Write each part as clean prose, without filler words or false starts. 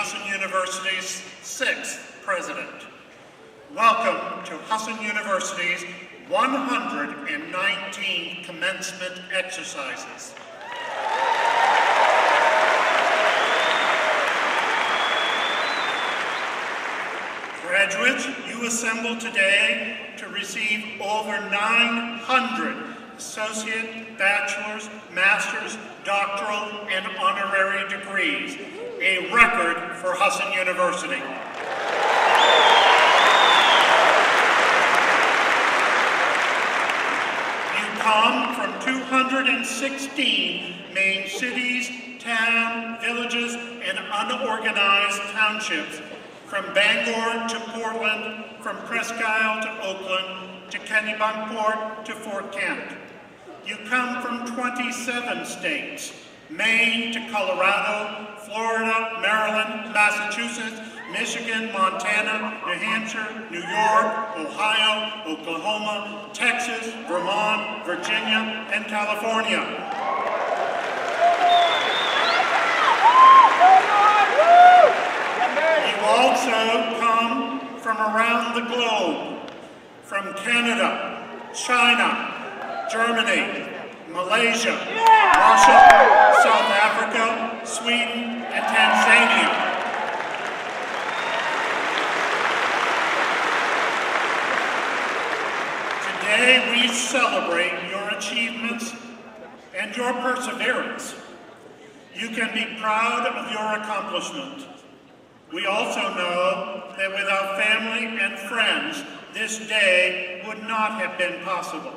Husson University's 6th president. Welcome to Husson University's 119 commencement exercises. Graduates, you assemble today to receive over 900 associate, bachelor's, master's, doctoral, and honorary degrees, a record for Husson University. You come from 216 main cities, towns, villages, and unorganized townships, from Bangor to Portland, from Presque Isle to Oakland, to Kennebunkport to Fort Kent. You come from 27 states, Maine to Colorado, Florida, Maryland, Massachusetts, Michigan, Montana, New Hampshire, New York, Ohio, Oklahoma, Texas, Vermont, Virginia, and California. You also come from around the globe, from Canada, China, Germany, Malaysia, Russia, South Africa, Sweden, and Tanzania. Today we celebrate your achievements and your perseverance. You can be proud of your accomplishment. We also know that without family and friends, this day would not have been possible.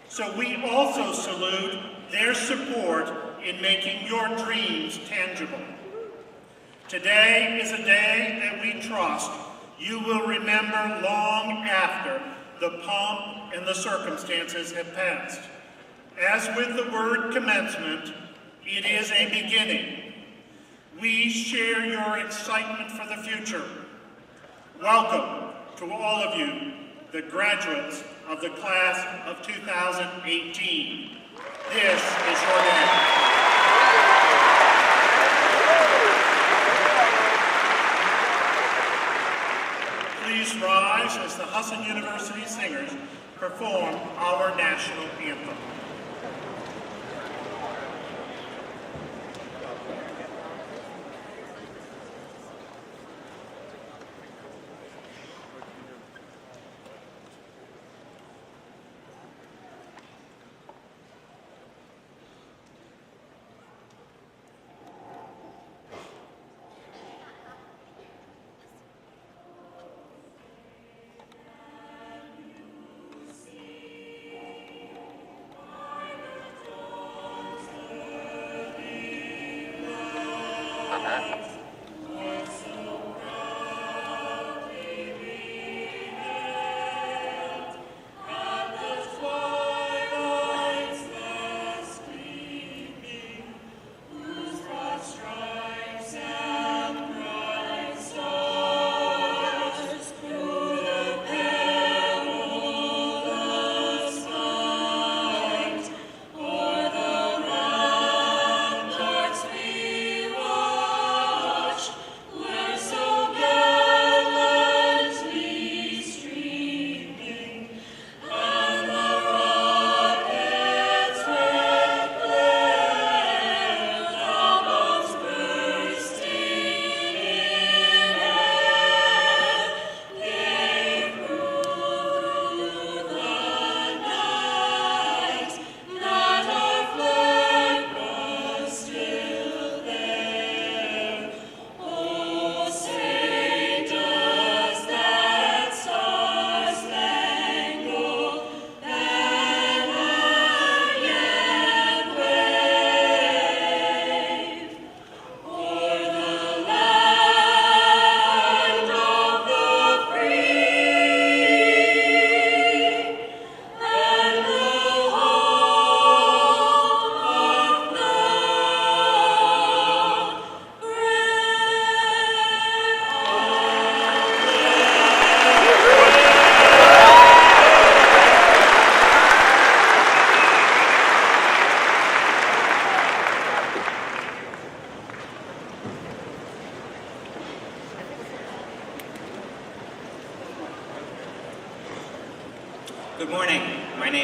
So we also salute their support in making your dreams tangible. Today is a day that we trust you will remember long after the pomp and the circumstances have passed. As with the word commencement, it is a beginning. We share your excitement for the future. Welcome to all of you, the graduates of the class of 2018. This is your day. Please rise as the Husson University Singers perform our national anthem.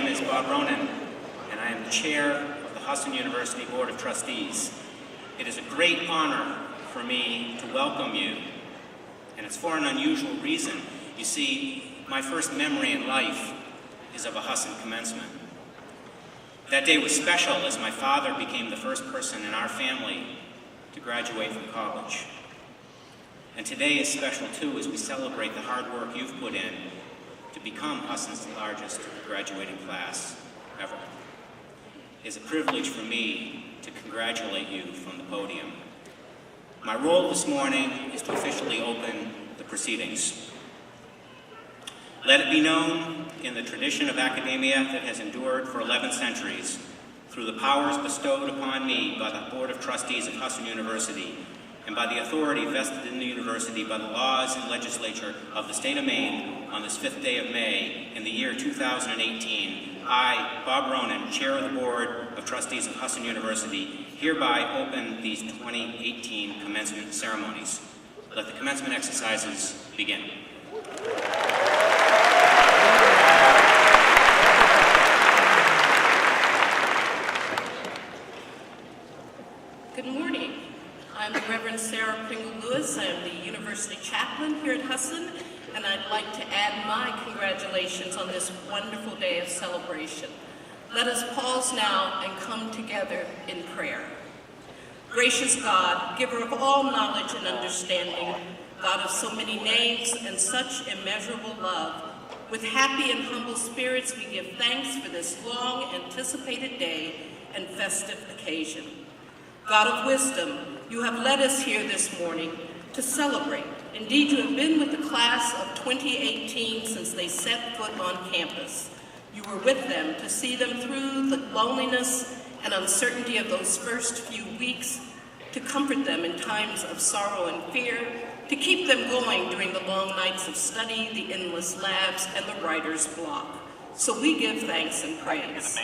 name is Bob Ronan, and I am the chair of the Husson University Board of Trustees. It is a great honor for me to welcome you, and it's for an unusual reason. You see, my first memory in life is of a Husson commencement. That day was special as my father became the first person in our family to graduate from college. And today is special too as we celebrate the hard work you've put in to become Husson's largest graduating class ever. It is a privilege for me to congratulate you from the podium. My role this morning is to officially open the proceedings. Let it be known in the tradition of academia that has endured for 11 centuries, through the powers bestowed upon me by the Board of Trustees of Husson University, and by the authority vested in the university by the laws and legislature of the state of Maine on this 5th day of May in the year 2018, I, Bob Ronan, Chair of the Board of Trustees of Husson University, hereby open these 2018 commencement ceremonies. Let the commencement exercises begin. Good morning. I'm the Reverend Sarah Pringle Lewis. I'm the University Chaplain here at Husson, and I'd like to add my congratulations on this wonderful day of celebration. Let us pause now and come together in prayer. Gracious God, giver of all knowledge and understanding, God of so many names and such immeasurable love, with happy and humble spirits we give thanks for this long anticipated day and festive occasion. God of wisdom, you have led us here this morning to celebrate. Indeed, you have been with the class of 2018 since they set foot on campus. You were with them to see them through the loneliness and uncertainty of those first few weeks, to comfort them in times of sorrow and fear, to keep them going during the long nights of study, the endless labs, and the writer's block. So we give thanks and praise.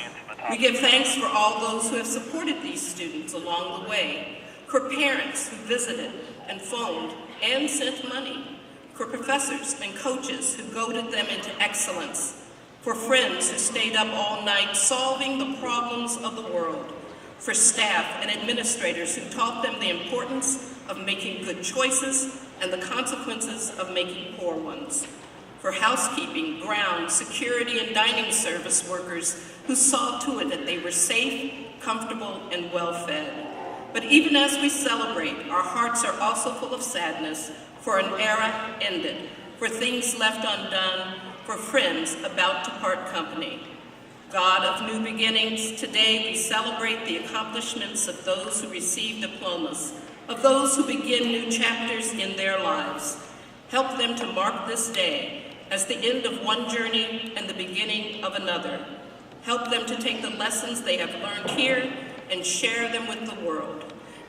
We give thanks for all those who have supported these students along the way, for parents who visited and phoned and sent money, for professors and coaches who goaded them into excellence, for friends who stayed up all night solving the problems of the world, for staff and administrators who taught them the importance of making good choices and the consequences of making poor ones, for housekeeping, ground, security, and dining service workers who saw to it that they were safe, comfortable, and well-fed. But even as we celebrate, our hearts are also full of sadness, for an era ended, for things left undone, for friends about to part company. God of new beginnings, today we celebrate the accomplishments of those who receive diplomas, of those who begin new chapters in their lives. Help them to mark this day as the end of one journey and the beginning of another. Help them to take the lessons they have learned here and share them with the world.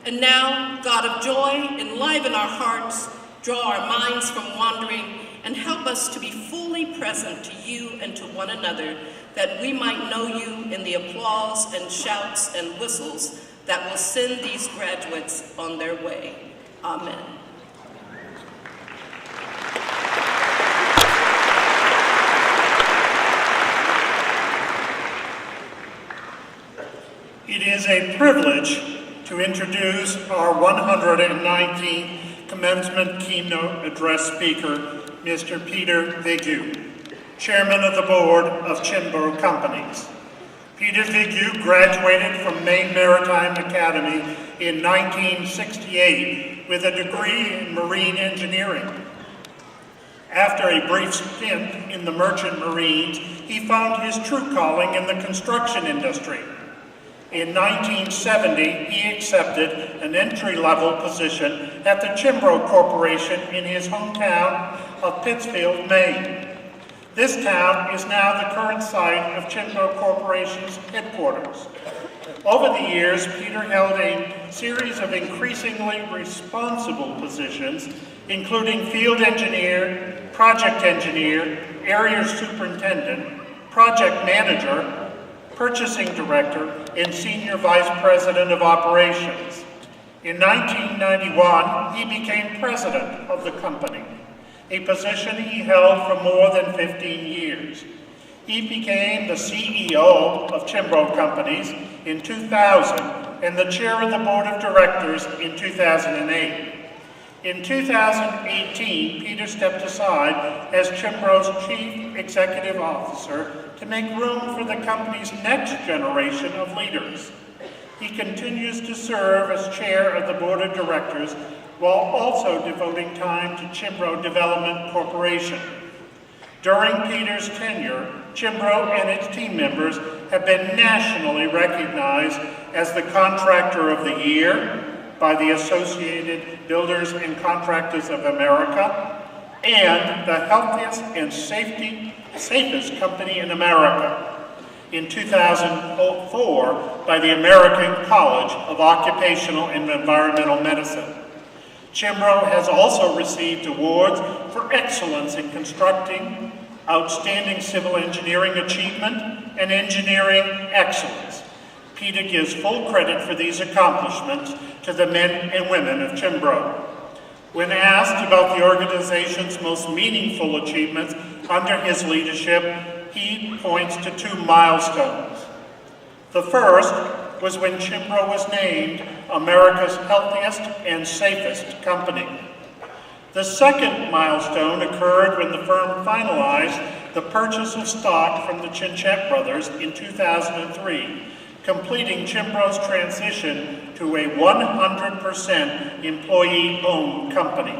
And now, God of joy, enliven our hearts, draw our minds from wandering, and help us to be fully present to you and to one another, that we might know you in the applause and shouts and whistles that will send these graduates on their way. Amen. It is a privilege to introduce our 119th Commencement Keynote Address speaker, Mr. Peter Vigu, Chairman of the Board of Chimbro Companies. Peter Vigu graduated from Maine Maritime Academy in 1968 with a degree in marine engineering. After a brief stint in the Merchant Marines, he found his true calling in the construction industry. In 1970, he accepted an entry-level position at the Chimbro Corporation in his hometown of Pittsfield, Maine. This town is now the current site of Chimbro Corporation's headquarters. Over the years, Peter held a series of increasingly responsible positions, including field engineer, project engineer, area superintendent, project manager, purchasing director, and senior vice president of operations. In 1991, he became president of the company, a position he held for more than 15 years. He became the CEO of Chimbro Companies in 2000 and the chair of the board of directors in 2008. In 2018, Peter stepped aside as Chimbro's chief executive officer to make room for the company's next generation of leaders. He continues to serve as chair of the board of directors while also devoting time to Chimbro Development Corporation. During Peter's tenure, Chimbro and its team members have been nationally recognized as the Contractor of the Year by the Associated Builders and Contractors of America and the healthiest and safest company in America in 2004 by the American College of Occupational and Environmental Medicine. Chimbro has also received awards for excellence in constructing, outstanding civil engineering achievement, and engineering excellence. Peter gives full credit for these accomplishments to the men and women of Chimbro. When asked about the organization's most meaningful achievements under his leadership, he points to two milestones. The first was when Chimbro was named America's healthiest and safest company. The second milestone occurred when the firm finalized the purchase of stock from the Chinchet brothers in 2003, completing Chimbro's transition to a 100% employee-owned company.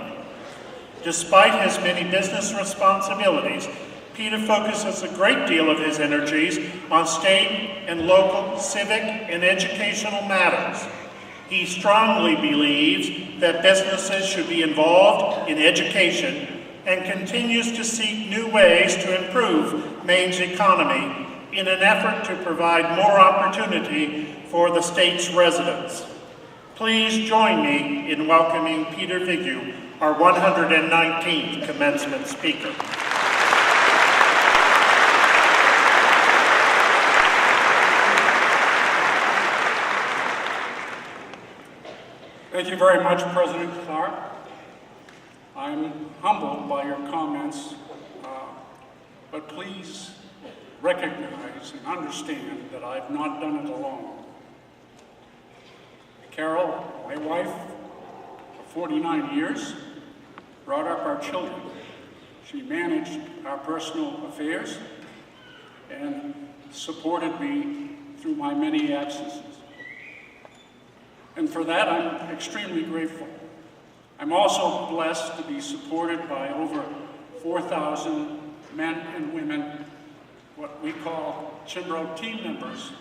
Despite his many business responsibilities, Peter focuses a great deal of his energies on state and local civic and educational matters. He strongly believes that businesses should be involved in education and continues to seek new ways to improve Maine's economy in an effort to provide more opportunity for the state's residents. Please join me in welcoming Peter Vigue, our 119th commencement speaker. Thank you very much, President Clark. I'm humbled by your comments, but please recognize and understand that I've not done it alone. Carol, my wife, for 49 years, brought up our children. She managed our personal affairs and supported me through my many absences. And for that, I'm extremely grateful. I'm also blessed to be supported by over 4,000 men and women, what we call Chimbro team members,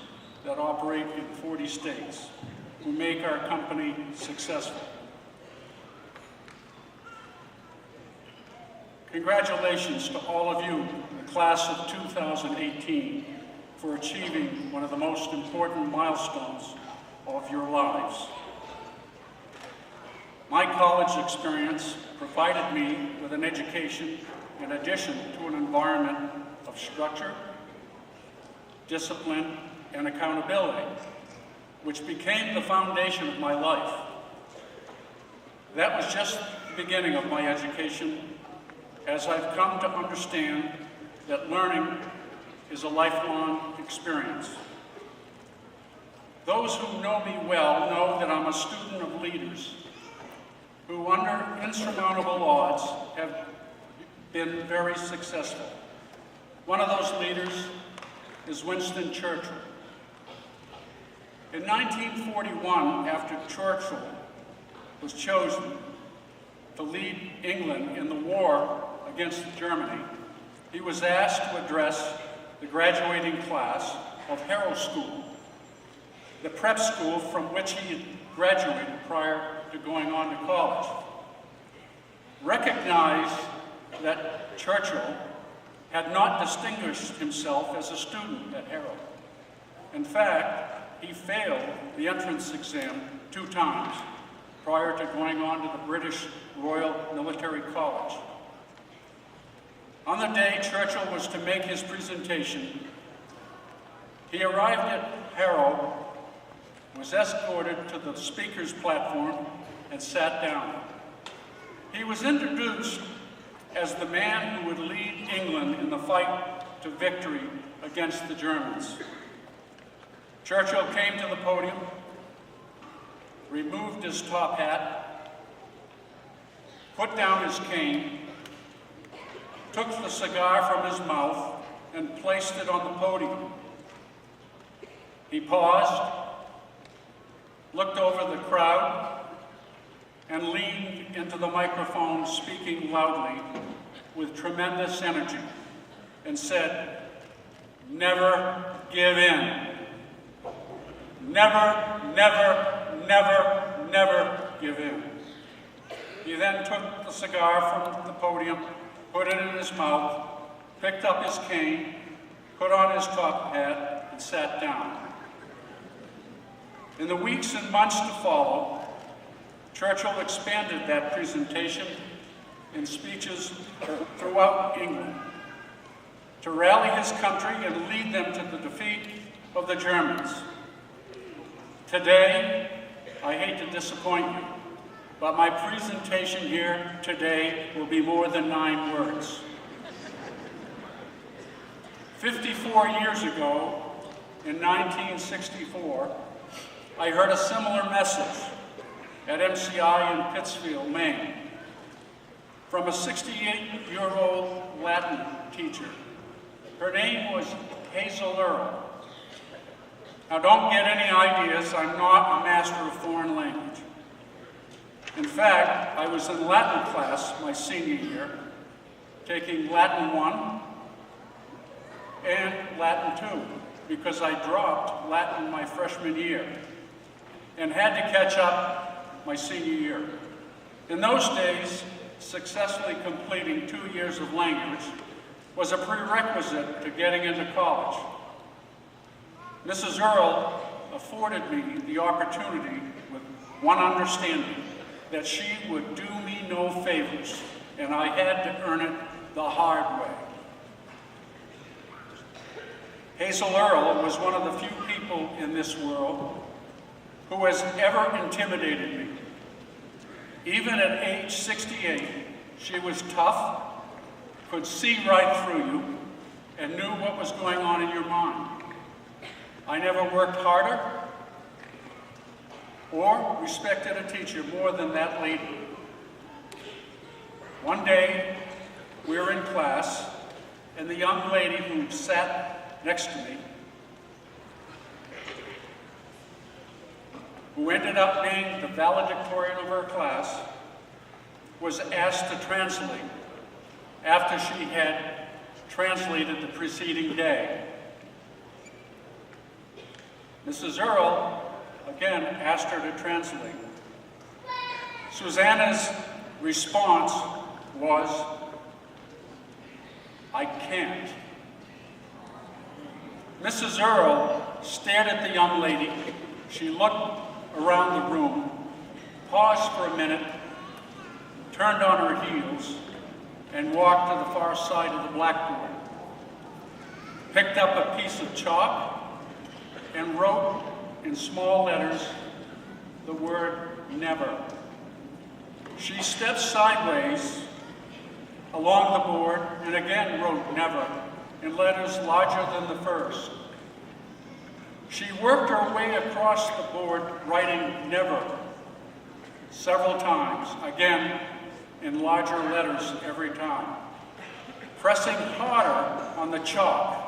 that operate in 40 states, who make our company successful. Congratulations to all of you, the class of 2018, for achieving one of the most important milestones of your lives. My college experience provided me with an education in addition to an environment of structure, discipline, and accountability, which became the foundation of my life. That was just the beginning of my education, as I've come to understand that learning is a lifelong experience. Those who know me well know that I'm a student of leaders who, under insurmountable odds, have been very successful. One of those leaders is Winston Churchill. In 1941, after Churchill was chosen to lead England in the war against Germany, he was asked to address the graduating class of Harrow School, the prep school from which he had graduated prior to going on to college. Recognized that Churchill had not distinguished himself as a student at Harrow. In fact, he failed the entrance exam 2 times prior to going on to the British Royal Military College. On the day Churchill was to make his presentation, he arrived at Harrow, was escorted to the speaker's platform, and sat down. He was introduced as the man who would lead England in the fight to victory against the Germans. Churchill came to the podium, removed his top hat, put down his cane, took the cigar from his mouth, and placed it on the podium. He paused, looked over the crowd, and leaned into the microphone, speaking loudly with tremendous energy, and said, "Never give in. Never, never, never, never give in." He then took the cigar from the podium, put it in his mouth, picked up his cane, put on his top hat, and sat down. In the weeks and months to follow, Churchill expanded that presentation in speeches throughout England to rally his country and lead them to the defeat of the Germans. Today, I hate to disappoint you, but my presentation here today will be more than 9 words. 54 years ago, in 1964, I heard a similar message at MCI in Pittsfield, Maine, from a 68-year-old Latin teacher. Her name was Hazel Earl. Now, don't get any ideas, I'm not a master of foreign language. In fact, I was in Latin class my senior year, taking Latin 1 and Latin 2, because I dropped Latin my freshman year and had to catch up my senior year. In those days, successfully completing 2 years of language was a prerequisite to getting into college. Mrs. Earl afforded me the opportunity with one understanding, that she would do me no favors, and I had to earn it the hard way. Hazel Earl was one of the few people in this world who has ever intimidated me. Even at age 68, she was tough, could see right through you, and knew what was going on in your mind. I never worked harder or respected a teacher more than that lady. One day, we were in class, and the young lady who sat next to me, who ended up being the valedictorian of her class, was asked to translate after she had translated the preceding day. Mrs. Earl, again, asked her to translate. Susanna's response was, "I can't." Mrs. Earl stared at the young lady. She looked around the room, paused for a minute, turned on her heels, and walked to the far side of the blackboard, picked up a piece of chalk, and wrote in small letters the word "never." She stepped sideways along the board and again wrote "never" in letters larger than the first. She worked her way across the board, writing "never" several times, again in larger letters every time, pressing harder on the chalk,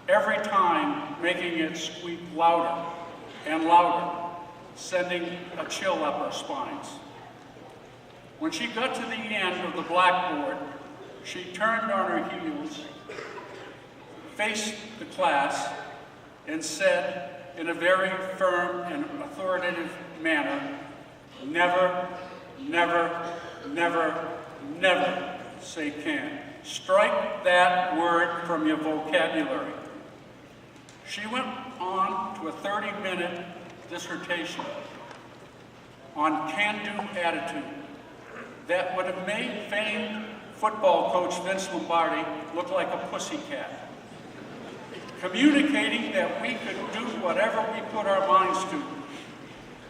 every time making it squeak louder and louder, sending a chill up our spines. When she got to the end of the blackboard, she turned on her heels, faced the class, and said in a very firm and authoritative manner, "Never, never, never, never say can. Strike that word from your vocabulary." She went on to a 30-minute dissertation on can-do attitude that would have made famed football coach Vince Lombardi look like a pussycat, communicating that we could do whatever we put our minds to,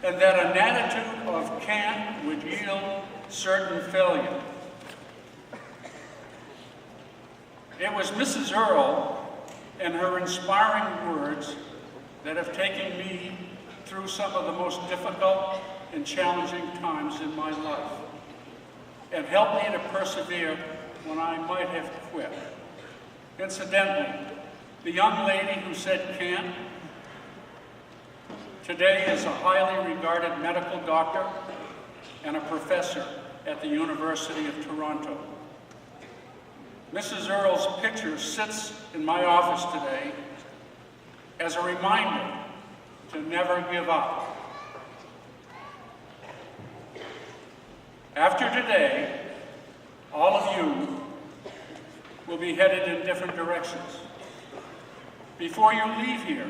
and that an attitude of can would yield certain failure. It was Mrs. Earle and her inspiring words that have taken me through some of the most difficult and challenging times in my life and helped me to persevere when I might have quit. Incidentally, the young lady who said can't today is a highly regarded medical doctor and a professor at the University of Toronto. Mrs. Earle's picture sits in my office today as a reminder to never give up. After today, all of you will be headed in different directions. Before you leave here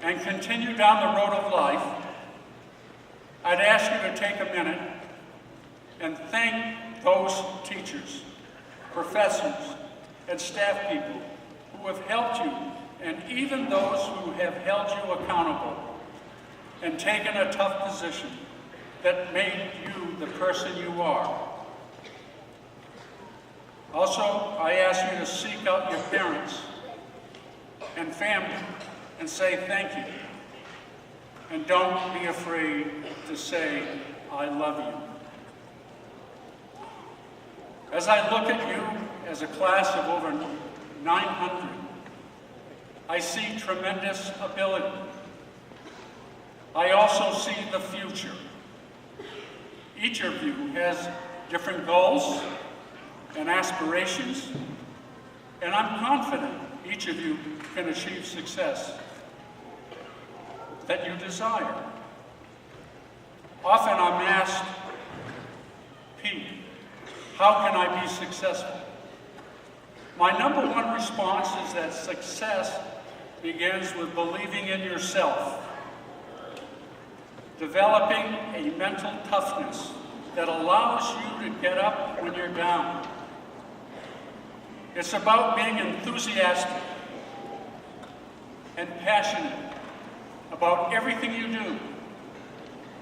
and continue down the road of life, I'd ask you to take a minute and thank those teachers, professors, and staff people who have helped you, and even those who have held you accountable and taken a tough position that made you the person you are. Also, I ask you to seek out your parents and family and say thank you. And don't be afraid to say, I love you. As I look at you as a class of over 900, I see tremendous ability. I also see the future. Each of you has different goals and aspirations, and I'm confident each of you can achieve success that you desire. Often I'm asked, Pete, how can I be successful? My number one response is that success begins with believing in yourself, developing a mental toughness that allows you to get up when you're down. It's about being enthusiastic and passionate about everything you do,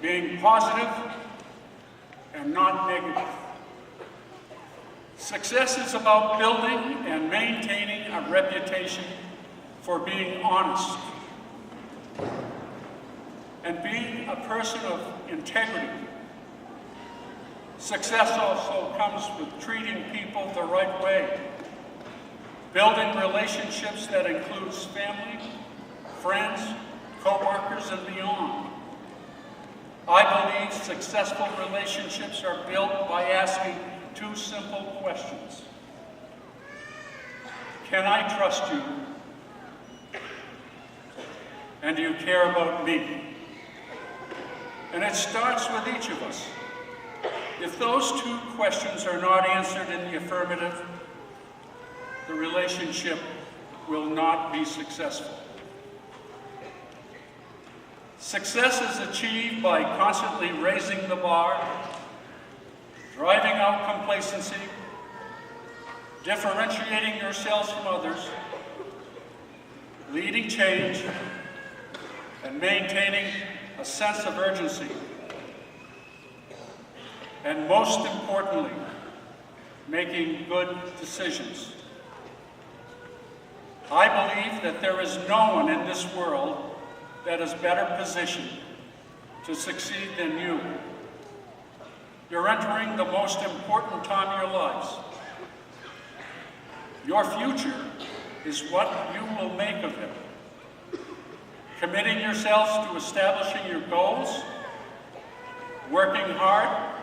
being positive and not negative. Success is about building and maintaining a reputation for being honest and being a person of integrity. Success also comes with treating people the right way, building relationships that includes family, friends, co-workers, and beyond. I believe successful relationships are built by asking two simple questions. Can I trust you? And do you care about me? And it starts with each of us. If those two questions are not answered in the affirmative, the relationship will not be successful. Success is achieved by constantly raising the bar, driving out complacency, differentiating yourselves from others, leading change, and maintaining a sense of urgency. And most importantly, making good decisions. I believe that there is no one in this world that is better positioned to succeed than you. You're entering the most important time of your lives. Your future is what you will make of it. Committing yourselves to establishing your goals, working hard,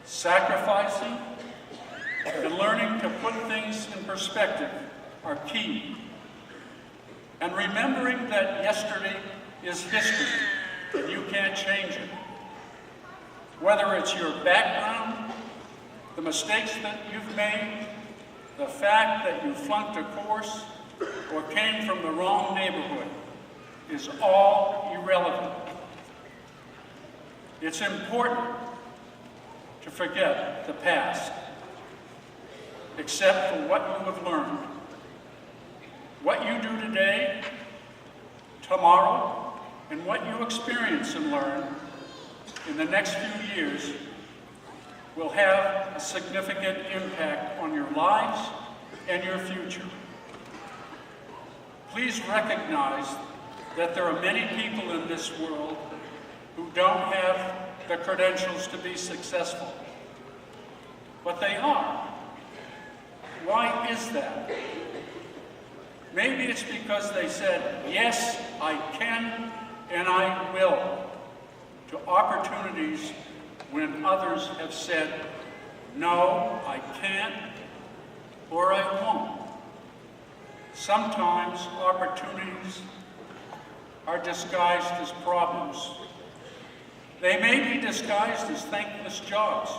sacrificing, and learning to put things in perspective are key. And remembering that yesterday is history and you can't change it. Whether it's your background, the mistakes that you've made, the fact that you flunked a course or came from the wrong neighborhood is all irrelevant. It's important to forget the past, except for what you have learned. What you do today, tomorrow, and what you experience and learn in the next few years will have a significant impact on your lives and your future. Please recognize that there are many people in this world who don't have the credentials to be successful, but they are. Why is that? Maybe it's because they said, yes, I can and I will, to opportunities when others have said, no, I can't or I won't. Sometimes opportunities are disguised as problems. They may be disguised as thankless jobs,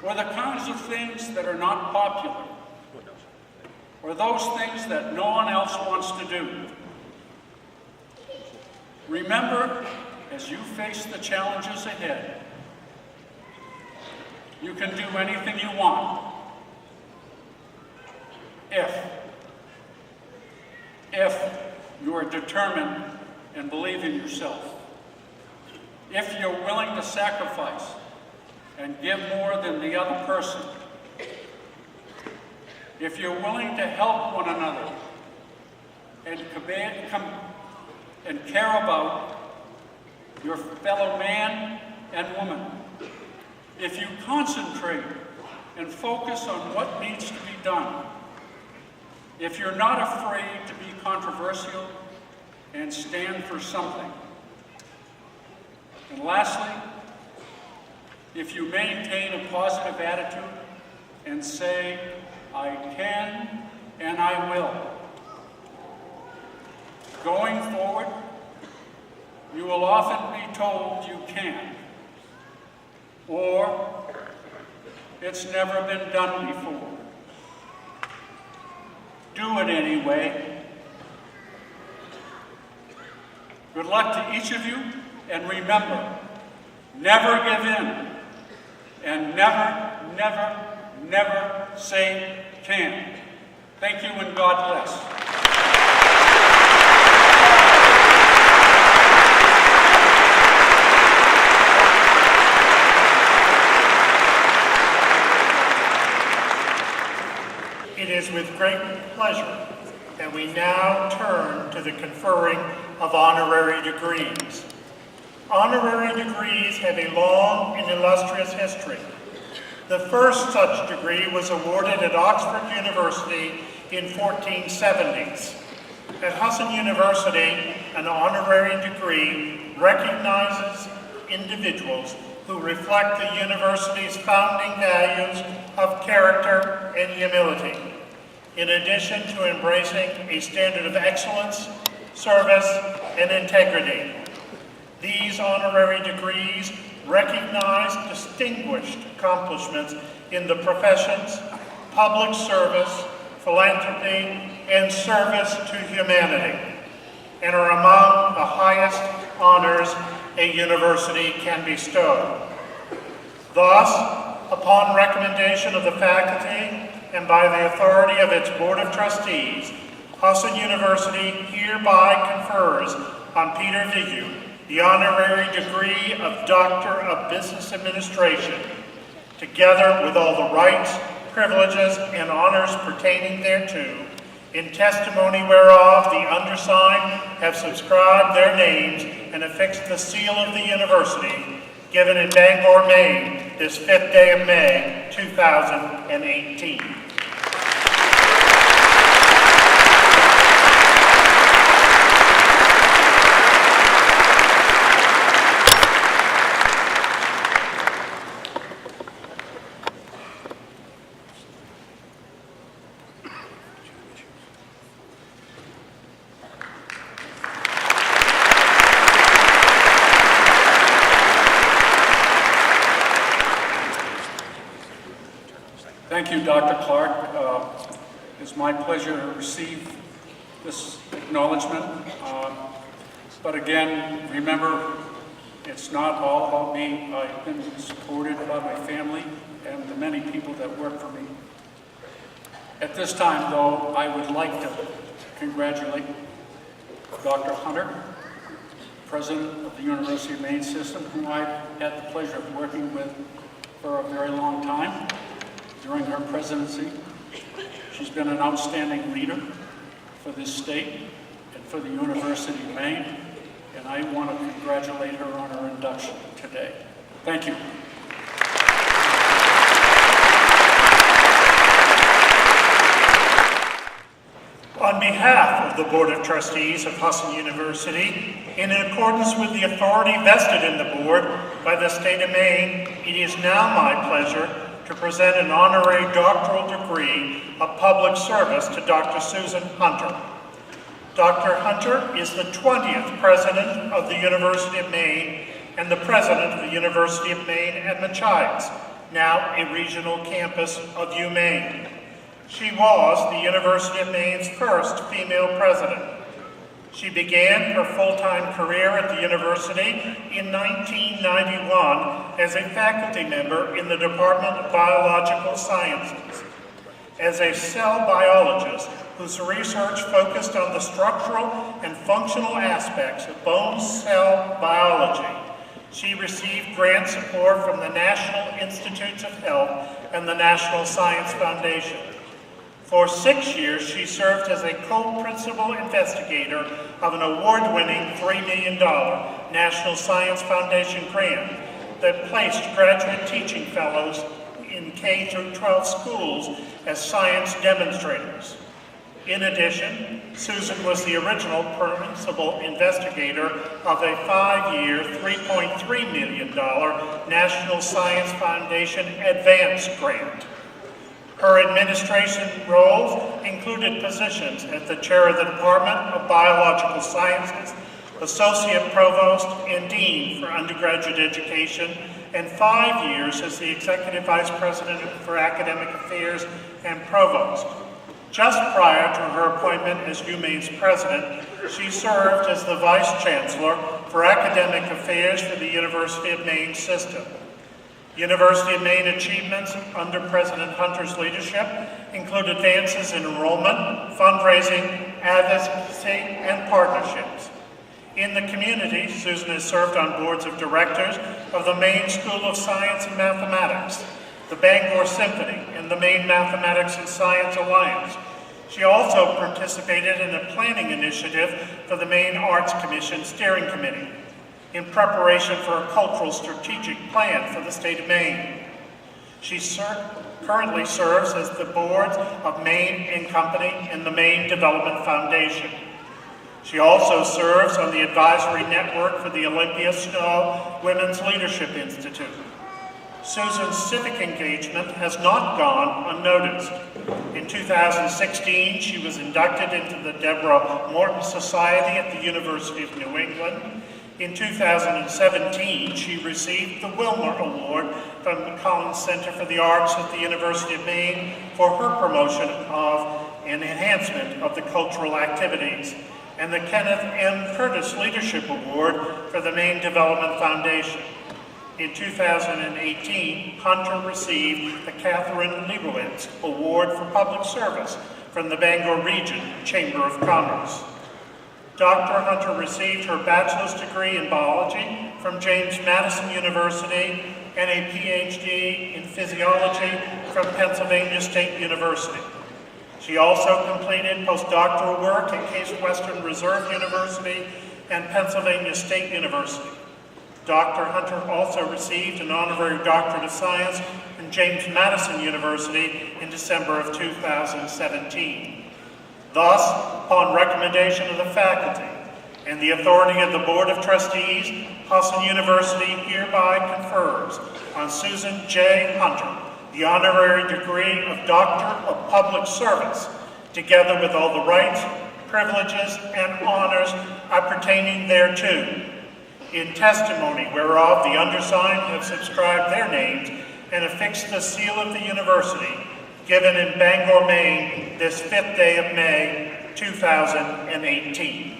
or the kinds of things that are not popular, or those things that no one else wants to do. Remember, as you face the challenges ahead, you can do anything you want if you are determined and believe in yourself. If you're willing to sacrifice and give more than the other person. If you're willing to help one another and care about your fellow man and woman. If you concentrate and focus on what needs to be done. If you're not afraid to be controversial and stand for something. And lastly, if you maintain a positive attitude and say, I can and I will. Going forward, you will often be told you can, or it's never been done before. Do it anyway. Good luck to each of you, and remember, never give in, and never, never, never say can. Thank you, and God bless. It is with great pleasure that we now turn to the conferring of honorary degrees. Honorary degrees have a long and illustrious history. The first such degree was awarded at Oxford University in 1470s. At Husson University, an honorary degree recognizes individuals who reflect the university's founding values of character and humility, in addition to embracing a standard of excellence, service, and integrity. These honorary degrees recognize distinguished accomplishments in the professions, public service, philanthropy, and service to humanity, and are among the highest honors a university can bestow. Thus, upon recommendation of the faculty and by the authority of its Board of Trustees, Husson University hereby confers on Peter Vigu the honorary degree of Doctor of Business Administration, together with all the rights, privileges, and honors pertaining thereto, in testimony whereof the undersigned have subscribed their names and affixed the seal of the university, given in Bangor, Maine, this 5th day of May, 2018. Thank you, Dr. Clark. It's my pleasure to receive this acknowledgement. But again, remember, it's not all about me. I've been supported by my family and the many people that work for me. At this time, though, I would like to congratulate Dr. Hunter, President of the University of Maine System, whom I've had the pleasure of working with for a very long time during her presidency. She's been an outstanding leader for this state and for the University of Maine, and I want to congratulate her on her induction today. Thank you. On behalf of the Board of Trustees of Husson University, in accordance with the authority vested in the Board by the state of Maine, it is now my pleasure to present an honorary doctoral degree of public service to Dr. Susan Hunter. Dr. Hunter is the 20th President of the University of Maine and the President of the University of Maine at Machias, now a regional campus of UMaine. She was the University of Maine's first female president. She began her full-time career at the university in 1991 as a faculty member in the Department of Biological Sciences. As a cell biologist whose research focused on the structural and functional aspects of bone cell biology, she received grant support from the National Institutes of Health and the National Science Foundation. For 6 years, she served as a co-principal investigator of an award-winning $3 million National Science Foundation grant that placed graduate teaching fellows in K-12 schools as science demonstrators. In addition, Susan was the original principal investigator of a 5-year, $3.3 million National Science Foundation Advance grant. Her administration roles included positions at the chair of the Department of Biological Sciences, associate provost and dean for undergraduate education, and 5 years as the executive vice president for academic affairs and provost. Just prior to her appointment as UMaine's president, she served as the vice chancellor for academic affairs for the University of Maine system. University of Maine achievements under President Hunter's leadership include advances in enrollment, fundraising, advocacy, and partnerships. In the community, Susan has served on boards of directors of the Maine School of Science and Mathematics, the Bangor Symphony, and the Maine Mathematics and Science Alliance. She also participated in a planning initiative for the Maine Arts Commission Steering Committee in preparation for a cultural strategic plan for the state of Maine. She currently serves as the boards of Maine and Company and the Maine Development Foundation. She also serves on the advisory network for the Olympia Snow Women's Leadership Institute. Susan's civic engagement has not gone unnoticed. In 2016, she was inducted into the Deborah Morton Society at the University of New England. In 2017, she received the Wilmer Award from the Collins Center for the Arts at the University of Maine for her promotion of and enhancement of the cultural activities, and the Kenneth M. Curtis Leadership Award for the Maine Development Foundation. In 2018, Hunter received the Catherine Leibowitz Award for Public Service from the Bangor Region Chamber of Commerce. Dr. Hunter received her bachelor's degree in biology from James Madison University and a PhD in physiology from Pennsylvania State University. She also completed postdoctoral work at Case Western Reserve University and Pennsylvania State University. Dr. Hunter also received an honorary doctorate of science from James Madison University in December of 2017. Thus, upon recommendation of the faculty and the authority of the Board of Trustees, Husson University hereby confers on Susan J. Hunter the honorary degree of Doctor of Public Service, together with all the rights, privileges, and honors appertaining thereto. In testimony whereof the undersigned have subscribed their names and affixed the seal of the university, given in Bangor, Maine, this 5th day of May, 2018.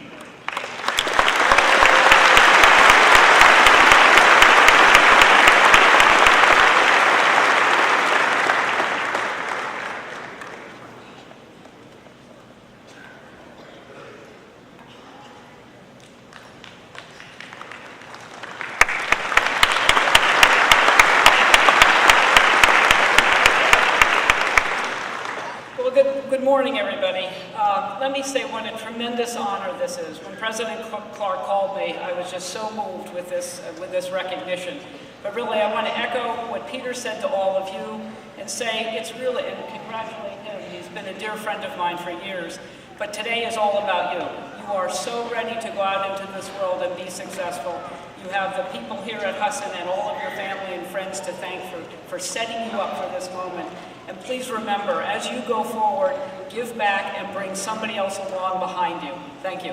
let me say what a tremendous honor this is. When President Clark called me, I was just so moved with this recognition. But really, I want to echo what Peter said to all of you and say it's really, and congratulate him. He's been a dear friend of mine for years. But today is all about you. You are so ready to go out into this world and be successful. You have the people here at Husson and all of your family and friends to thank for setting you up for this moment. And please remember, as you go forward, give back and bring somebody else along behind you. Thank you.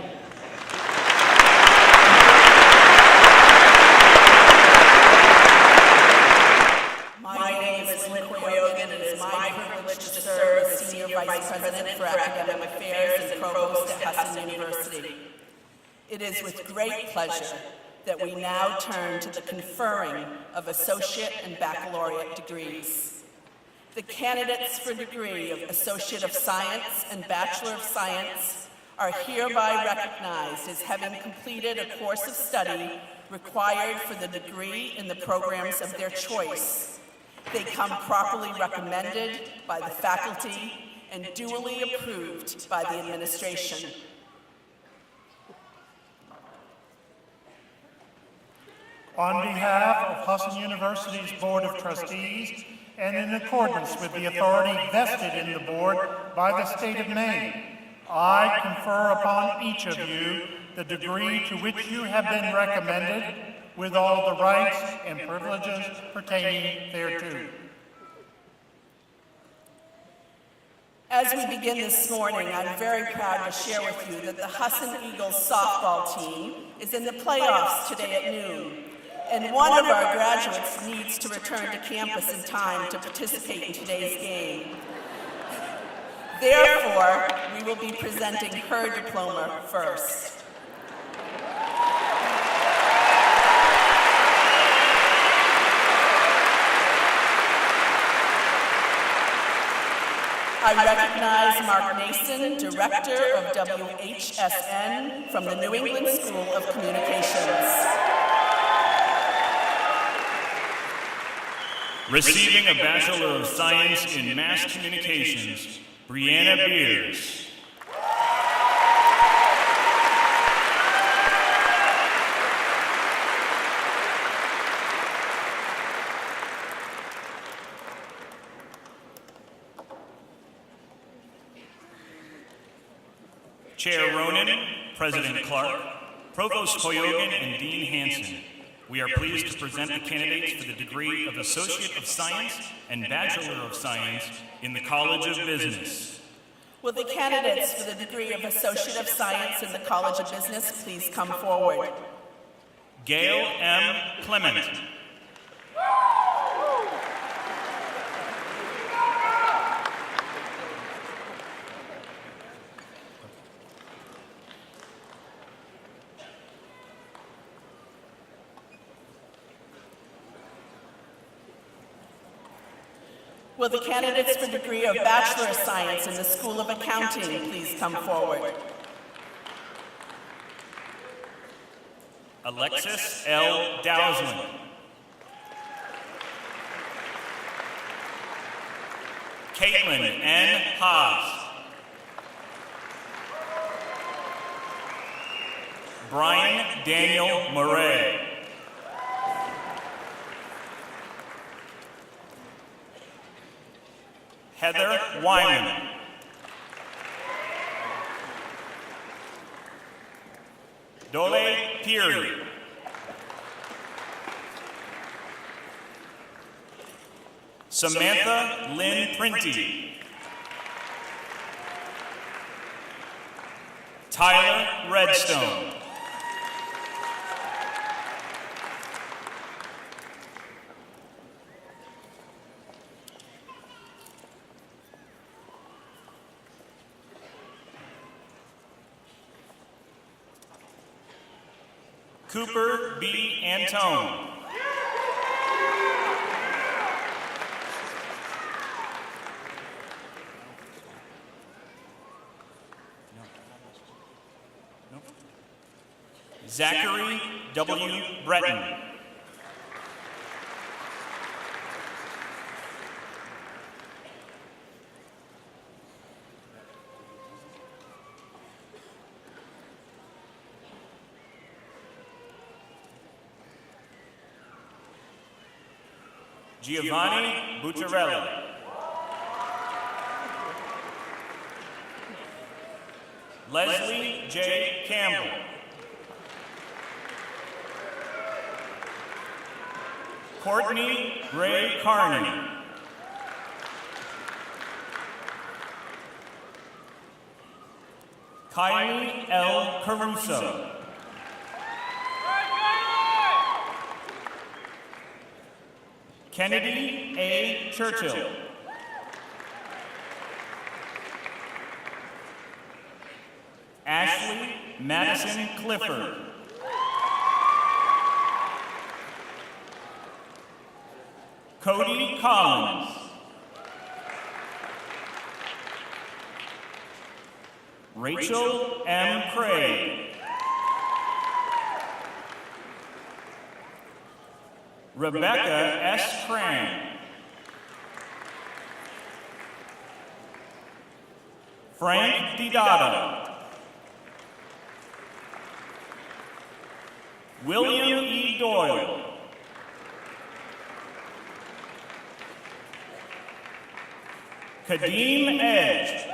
My name is Lynn Koyogan, and it is my privilege to serve as Senior Vice President for Academic Affairs and Provost at Husson University. It is with great pleasure that we now turn to the conferring of associate and baccalaureate degrees. The candidates for degree of Associate of Science and Bachelor of Science are hereby recognized as having completed a course of study required for the degree in the programs of their choice. They come properly recommended by the faculty and duly approved by the administration. On behalf of Husson University's Board of Trustees, and in accordance with the authority vested in the board by the state of Maine, I confer upon each of you the degree to which you have been recommended, with all the rights and privileges pertaining thereto. As we begin this morning, I'm very proud to share with you that the Husson Eagles softball team is in the playoffs today at noon, and one of our graduates needs to return to campus in time to participate in today's game. Therefore, we will be presenting her diploma first. I recognize Mark Nason, Director of WHSN from the New England School of Communications. Receiving a Bachelor of Science in Mass Communications, Brianna Beers. Chair Ronan, President Clark, Provost Koyogan, and Dean Hanson, we are pleased to present the candidates for the degree of Associate of Science and Bachelor of Science in the College of Business. Will the candidates for the degree of Associate of Science in the College of Business please come forward? Gail M. Clement. Will the candidates for degree of Bachelor of Science in the School of Accounting please come forward? Alexis L. Dowsland. Caitlin N. Haas. Brian Daniel Murray. Heather Wyman. Dole Peary. Samantha Lynn Printy. Tyler Redstone. Cooper B. Antone. Zachary W. Breton. Giovanni Bucciarelli. Leslie J. Campbell. Courtney Ray Carney. Kylie L. Caruso. Kennedy A. Churchill. Ashley Madison Clifford. Cody Collins. Rachel M. Craig. Rebecca S. Crane. Frank Didado. William E. Doyle. Kadeem Edge.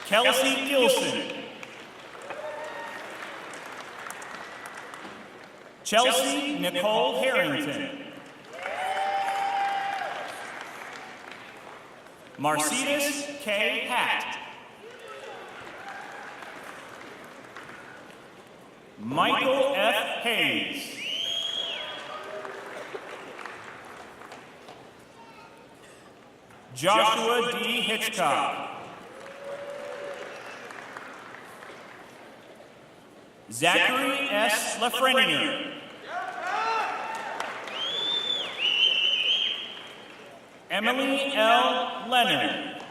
Kelsey Gilson. Chelsea Nicole Harrington. Marcides K. Hatt. Michael F. Hayes. Joshua D. Hitchcock. Zachary S. Lafreniere. Emily L. Leonard.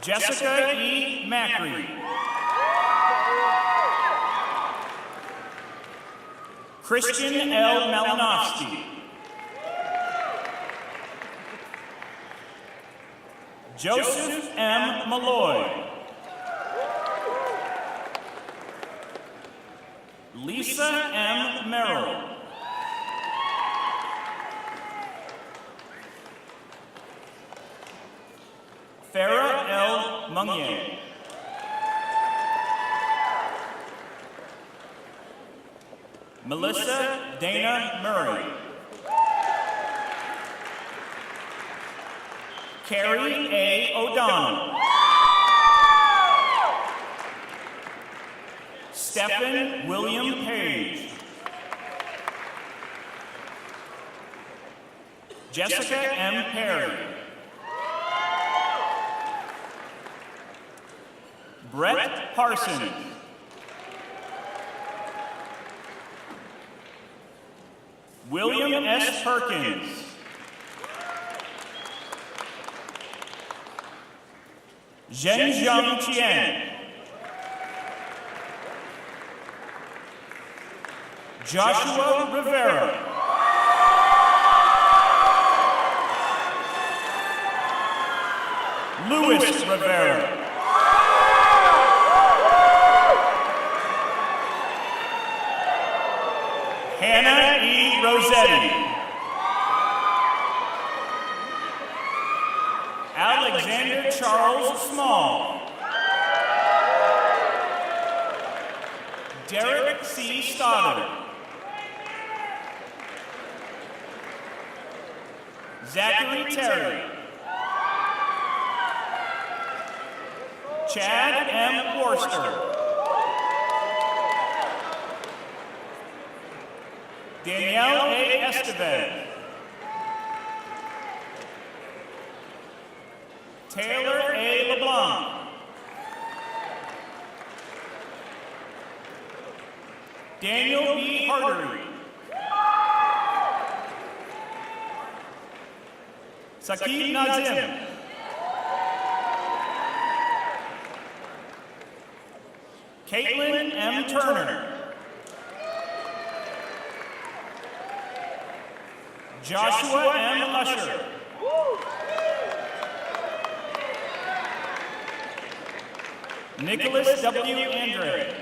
Jessica E. Macri. Christian L. Malinowski. Joseph M. Malloy. Lisa M. Merrill. Farah L. Munier. Melissa Dana Murray. Carrie A. O'Donnell. Stephen William Page. Jessica M. Perry. Brett Parsons. William S. Perkins. Zhenjiang Qian. Joshua Rivera. Luis Rivera. Hannah E. Rossetti. Alexander Charles Small. Derek C. Stoddard. Zachary Terry. Chad M. Worcester. Danielle A. Estevez. Taylor A. LeBlanc. Daniel B. Hardery. Sakib Nazim. Caitlin M. Turner. Joshua M. Usher. Nicholas W. Andre.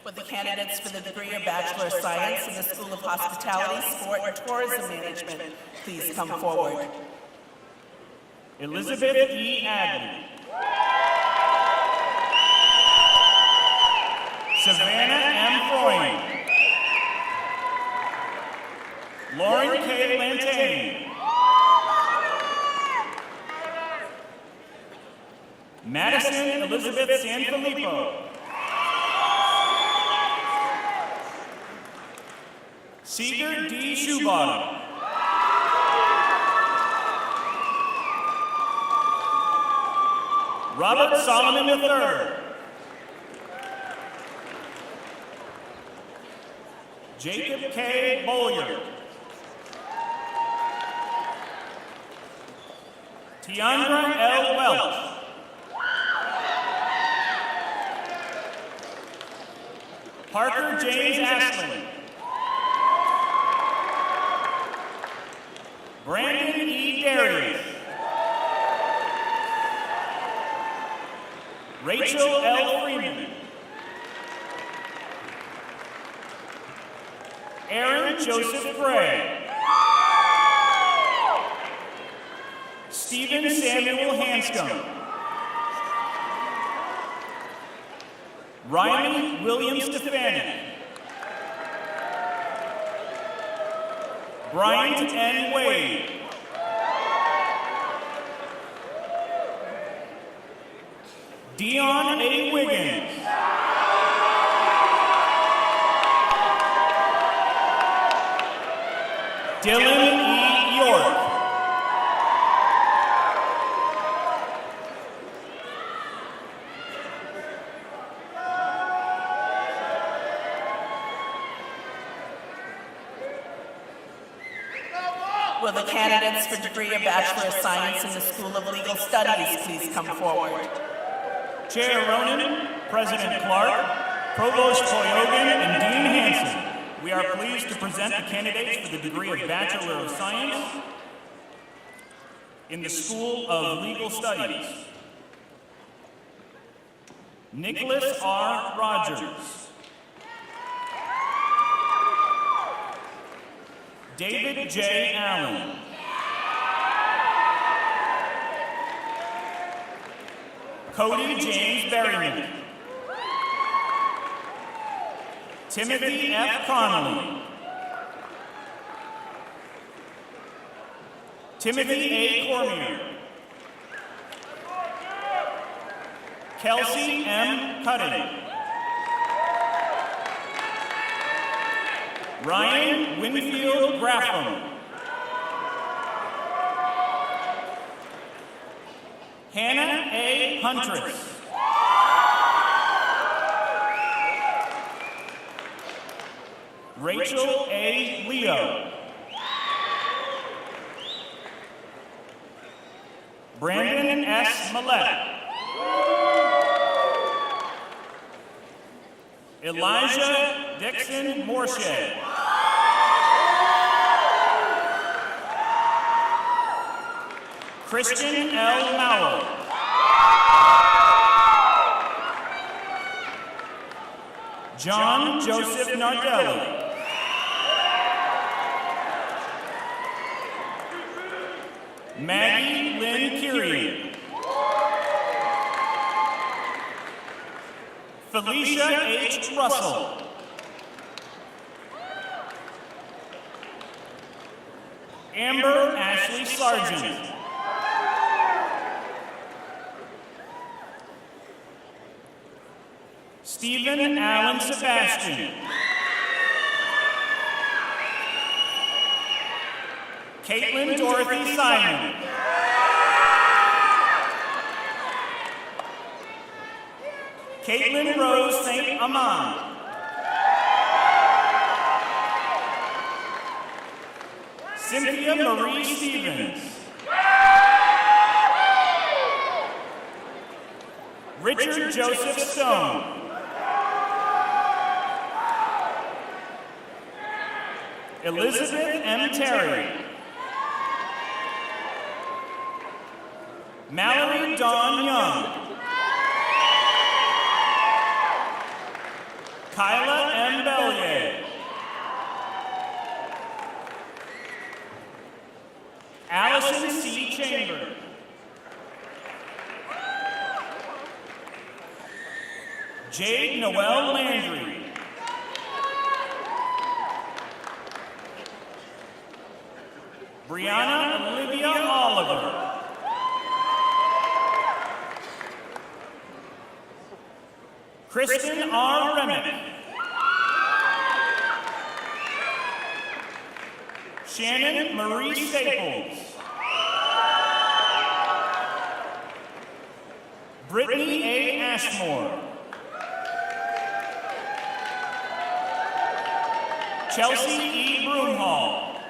Will the candidates for the degree of Bachelor of Science in the School of Hospitality, Sport, and Tourism Management please come forward? Elizabeth E. Adley. Savannah M. Freund. Lauren K. Lantane. Madison Elizabeth Sanfilippo. Seeger D. Shoebottom. Robert Solomon III. Jacob K. Bollier. Tiandra L. Welch. Parker James Ashland. Brandon E. Darius. Rachel L. Freeman. Aaron Joseph Gray. Stephen Samuel Hanscom. Riley William Stefanik. Bryant N. Wade. Dion A. Wiggins. Dylan E. York. Will the candidates for degree of Bachelor of Science in the School of Legal Studies please come forward? Chair Ronan, President Clark, Provost Koyogan, and Dean Hanson, we are pleased to present the candidates for the degree of Bachelor of Science in the School of Legal Studies. Nicholas R. Rogers. David J. Allen. Cody James Berryman. Timothy F. Connolly. Timothy A. Cormier. Kelsey M. Cutting. Ryan Winfield Graffam. Hannah A. Huntress. Rachel A. Leo. Brandon S. Millette. Elijah Dixon Morshed. Christian L. Mowell. John Joseph Nardelli. Maggie Lynn Kirian. Felicia H. Russell. Amber Ashley Sargent. Stephen Allen Sebastian. Caitlin Dorothy Simon. Caitlin Rose St. Amand. Cynthia Marie Stevens. Richard Joseph Stone. Elizabeth M. Terry. Mallory Dawn Young. Kyla M. Bellier. Allison C. Chamber. Jade Noel Landry. Brianna Olivia Oliver. Kristen R. Remick. Shannon Marie Staples. Brittany A. Ashmore. Chelsea E. Broomhall.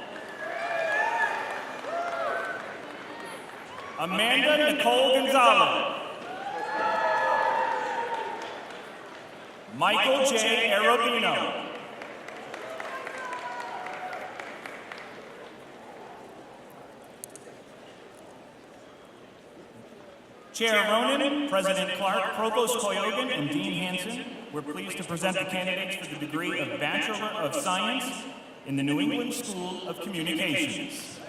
Amanda Nicole Gonzalez. Michael J. Arabino. Chair Ronan, President Clark, Provost Koyogan, and Dean Hanson, we're pleased to present the candidates for the degree of Bachelor of Science in the New England School of Communications.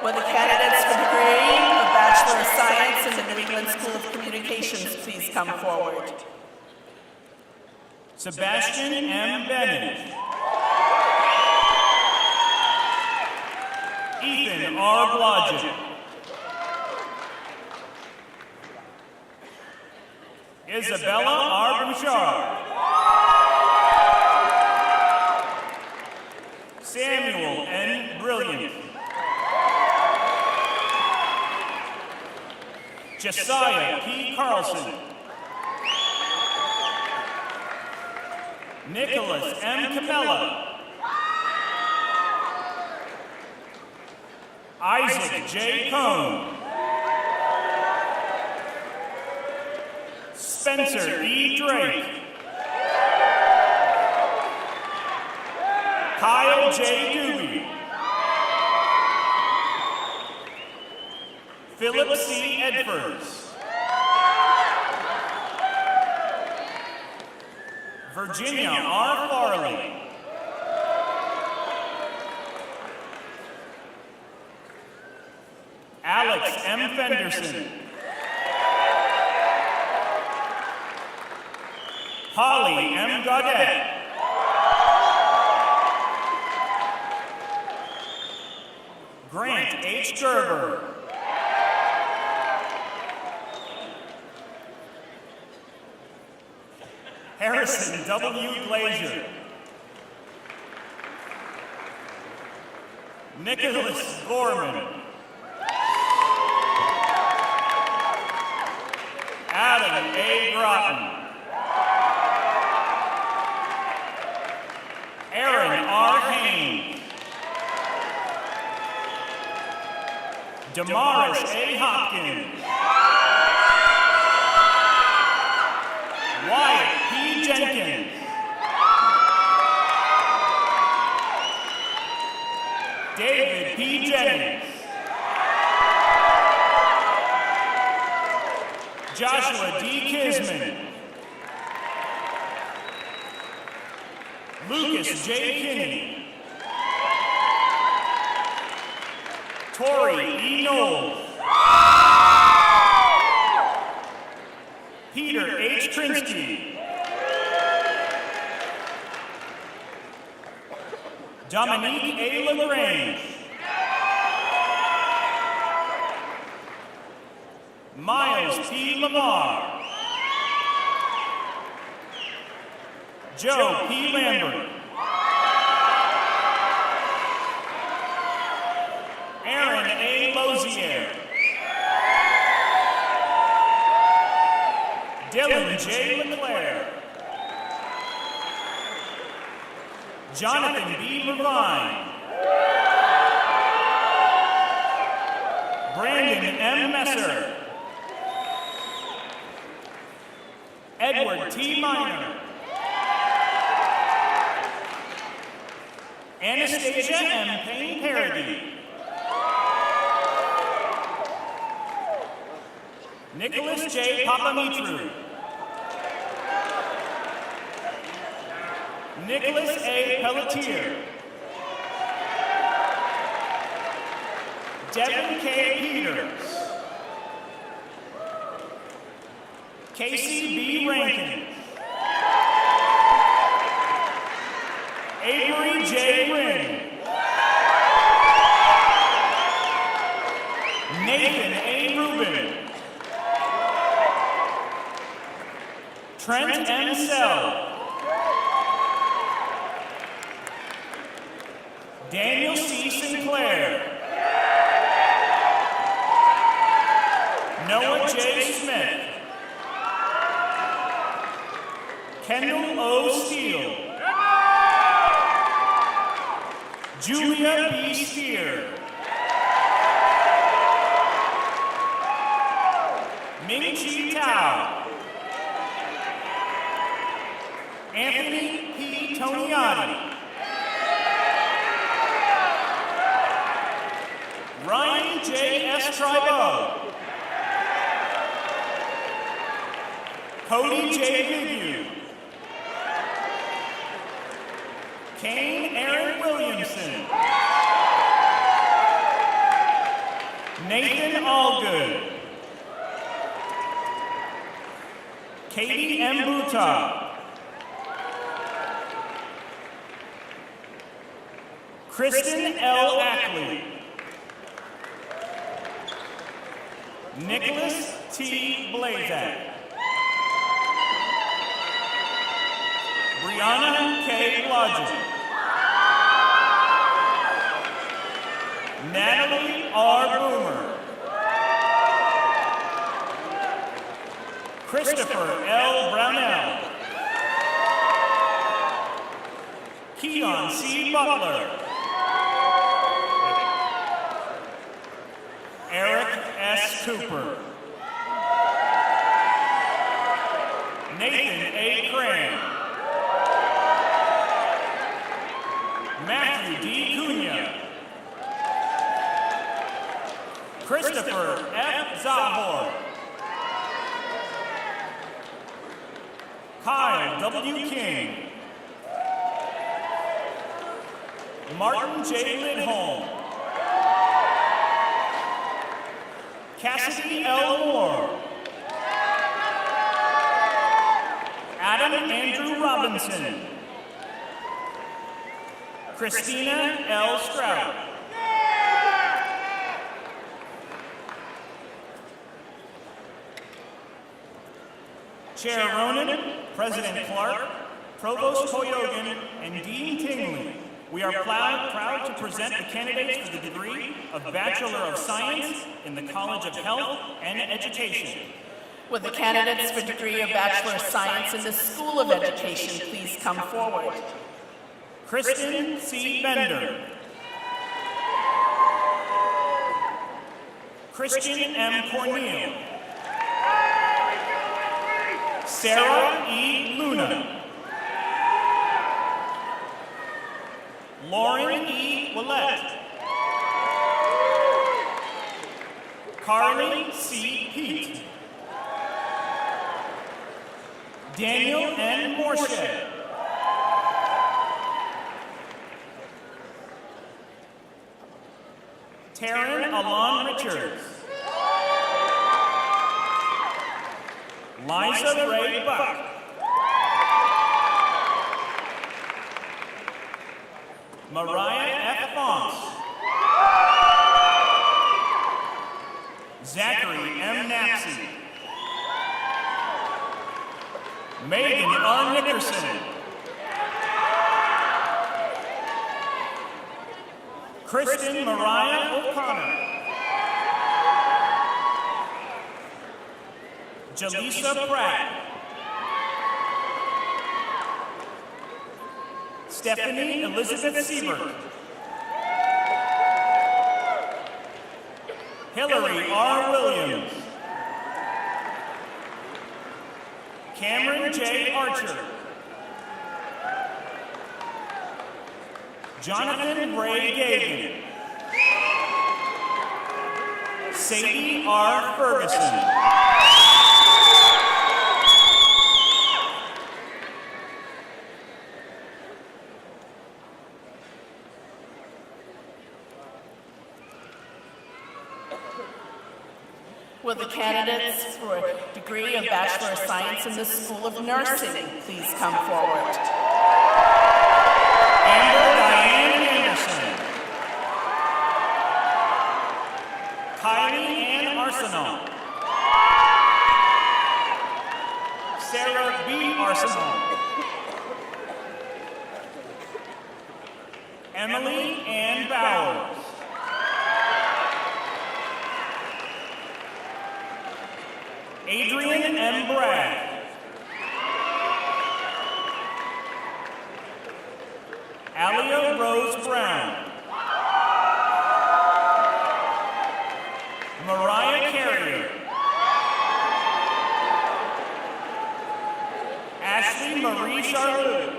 Will the candidates for the degree of Bachelor of Science in the New England School of Communications please come forward? Sebastian M. Bennett. Ethan R. Blodgett. Isabella R. Bouchard. Samuel N. Brilliant. Josiah P. Carlson. Nicholas M. Capella. Isaac J. Cohn. Spencer E. Drake. Kyle J. Doobie. Philip C. Edfors. Virginia R. Farley. Alex M. Fenderson. Holly M. Gaudette. Grant H. Gerber. Harrison W. Glazier. Nicholas Gorman. Adam A. Groton. Aaron R. Haynes. Damaris A. Hopkins. Wyatt P. Jenkins. David P. Jennings. Joshua D. Kisman. Lucas J. Kinney. Tori E. Knowles. Peter H. Krinsky. Dominique A. LaGrange. Miles P. Lamar. Joe P. Lambert. Aaron A. Lozier. Dylan J. LeClaire. Jonathan B. Levine. Brandon M. Messer. Edward T. Minor. Anastasia M. Payne Parody. Nicholas J. Papamitru. Nicholas A. Pelletier. Devin K. Peters. Casey B. Rankin. Avery J. Ring. Nathan A. Rubin. Trent M. Sell. Daniel C. Sinclair. Noah J. Smith. Kendall O. Steele. Julia B. Steer. Ming Chi Tao. Anthony P. Toniati. Ryan J. S. Tribo. Cody J. Goodhue. Kane Aaron Williamson. Nathan Allgood. Katie M. Buta. Kristen L. Ackley. Nicholas T. Blazak. Brianna K. Blodgett. Natalie R. Boomer. Christopher L. Brownell. Keon C. Butler. Eric S. Cooper. Nathan A. Cram. Matthew D. Cunha. Christopher F. Zahor. Kyle W. King. Martin J. Lidholm. Cassidy L. Moore. Adam Andrew Robinson. Christina L. Stroud. Chair Ronan, President Clark, Provost Koyogan, and Dean Tingley, we are proud to present the candidates for the degree of Bachelor of Science in the College of Health and Education. Will the candidates for degree of Bachelor of Science in the School of Education please come forward? Kristen C. Bender. Christian M. Cornel. Sarah E. Luna. Lauren E. Willett. Carly C. Pete. Daniel N. Morshed. Taryn Alon Richards. Liza Ray Buck. Mariah F. Fonce. Zachary M. Napsy. Megan R. Nickerson. Kristen Mariah O'Connor. Jaleesa Pratt. Stephanie Elizabeth Siebert. Hillary R. Williams. Cameron J. Archer. Jonathan Ray Gagan. Sadie R. Ferguson. Bachelor of Science in the School of Nursing, please come forward. Amber Diane Anderson. Kylie Ann Arsenal. Sarah B. Arsenal. Emily Ann Bowers. Adrian M. Bragg. Alia Rose Brown. Mariah Carrier. Ashley Marie Charlotte.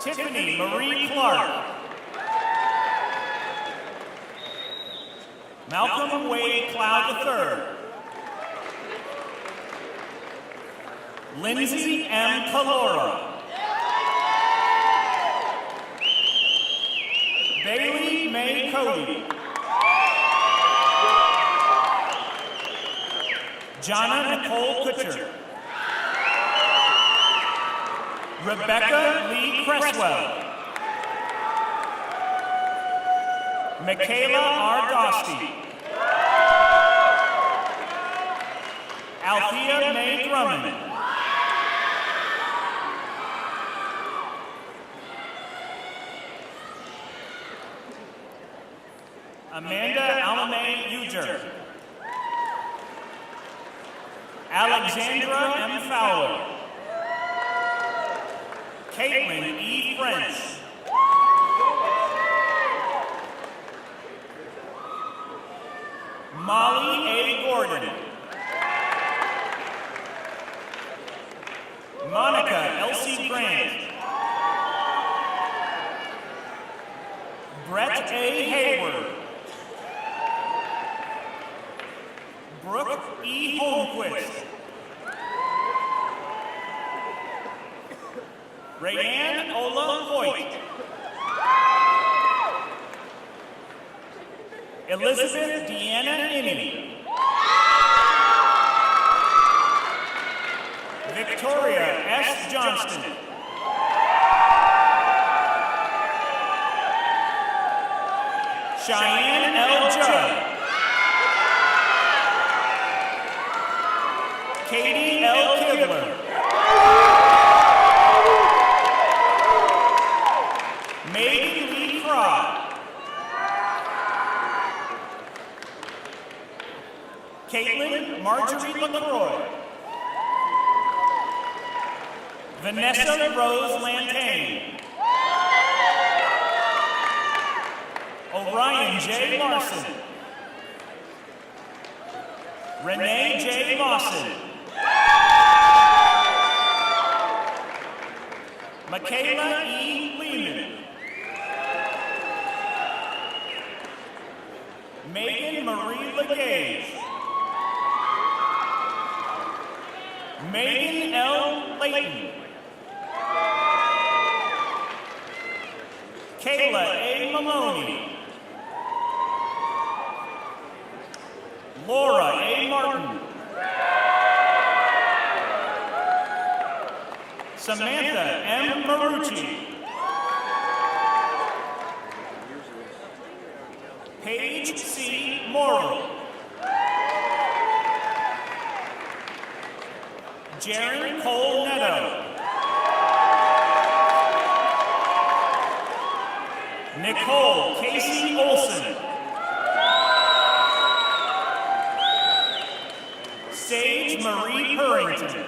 Tiffany Marie Clark. Malcolm Wade Cloud III. Lindsay M. Calora. Bailey May Cody. Jonna Nicole Kutcher. Rebecca Lee Cresswell. Michaela R. Dostie. Althea May Drummond. Amanda Alame Uger. Alexandra M. Fowler. Caitlin E. French. Molly A. Gordon. Monica Elsie Grant. Brett A. Hayward. Brooke E. Holmquist. Rayanne Ola Hoyt. Elizabeth Deanna Inney. Victoria S. Johnston. Cheyenne L. Judd. Katie L. Kibler. Megan Lee Fry. Caitlin Marjorie LaCroix. Vanessa Rose Lantain. Orion J. Larson. Renee J. Lawson. Michaela E. Lehman. Megan Marie Legage. Megan L. Layton. Kayla A. Maloney. Laura A. Martin. Samantha M. Marucci. Paige C. Morrill. Jaren Cole Netto. Nicole Casey Olson. Sage Marie Purrington.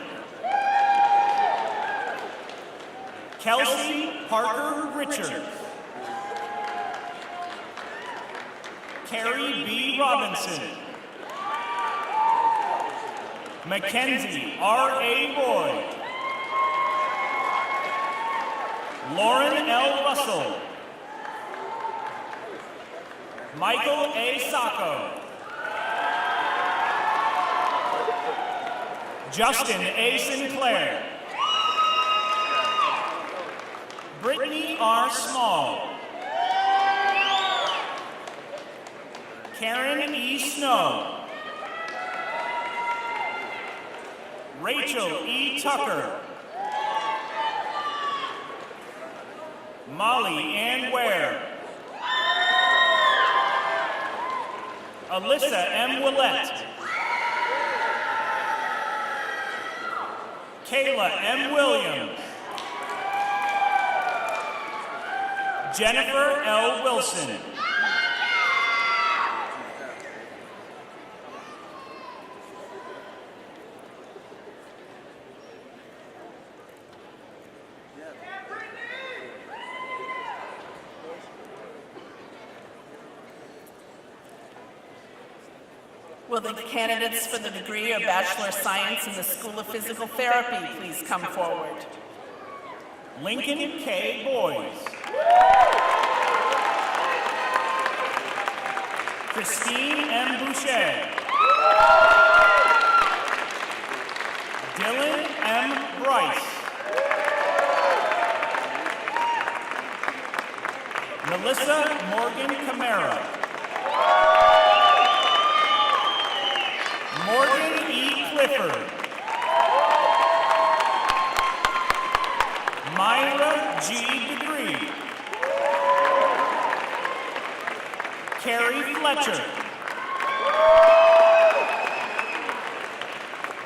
Kelsey Parker Richards. Carrie B. Robinson. Mackenzie R. A. Roy. Lauren L. Russell. Michael A. Sacco. Justin A. Sinclair. Brittany R. Small. Karen E. Snow. Rachel E. Tucker. Molly Ann Ware. Alyssa M. Willett. Kayla M. Williams. Jennifer L. Wilson. Will the candidates for the degree of Bachelor of Science in the School of Physical Therapy please come forward? Lincoln K. Boys. Christine M. Boucher. Dylan M. Bryce. Melissa Morgan Camara. Morgan E. Clifford. Myra G. Degree. Carrie Fletcher.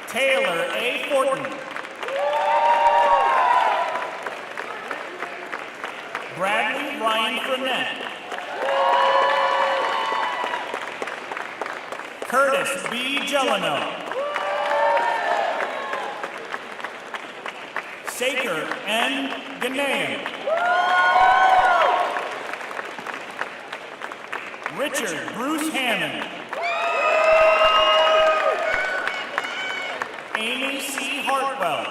Taylor A. Fortin. Bradley Ryan Frenette. Curtis B. Gelano. Saker N. Ghanaian. Richard Bruce Hammond. Amy C. Hartwell.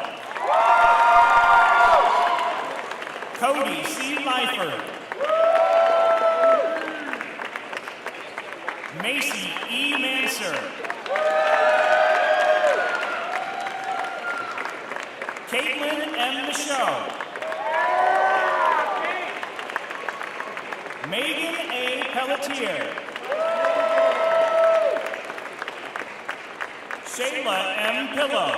Cody C. Lyford. Macy E. Manser. Caitlin M. Michaud. Megan A. Pelletier. Shayla M. Pillow.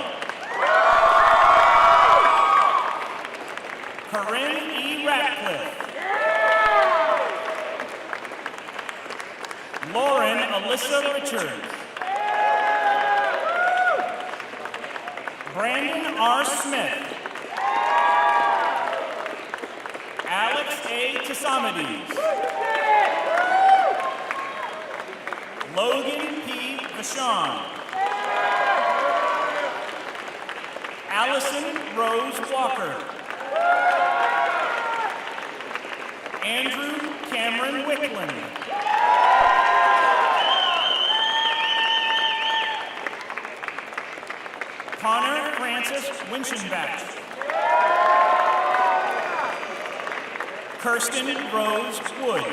Corinne E. Ratcliffe. Lauren Alyssa Richards. Brandon R. Smith. Alex A. Tasamides. Logan P. Vachon. Allison Rose Walker. Andrew Cameron Wickland. Connor Francis Winchenbach. Kirsten Rose Wood.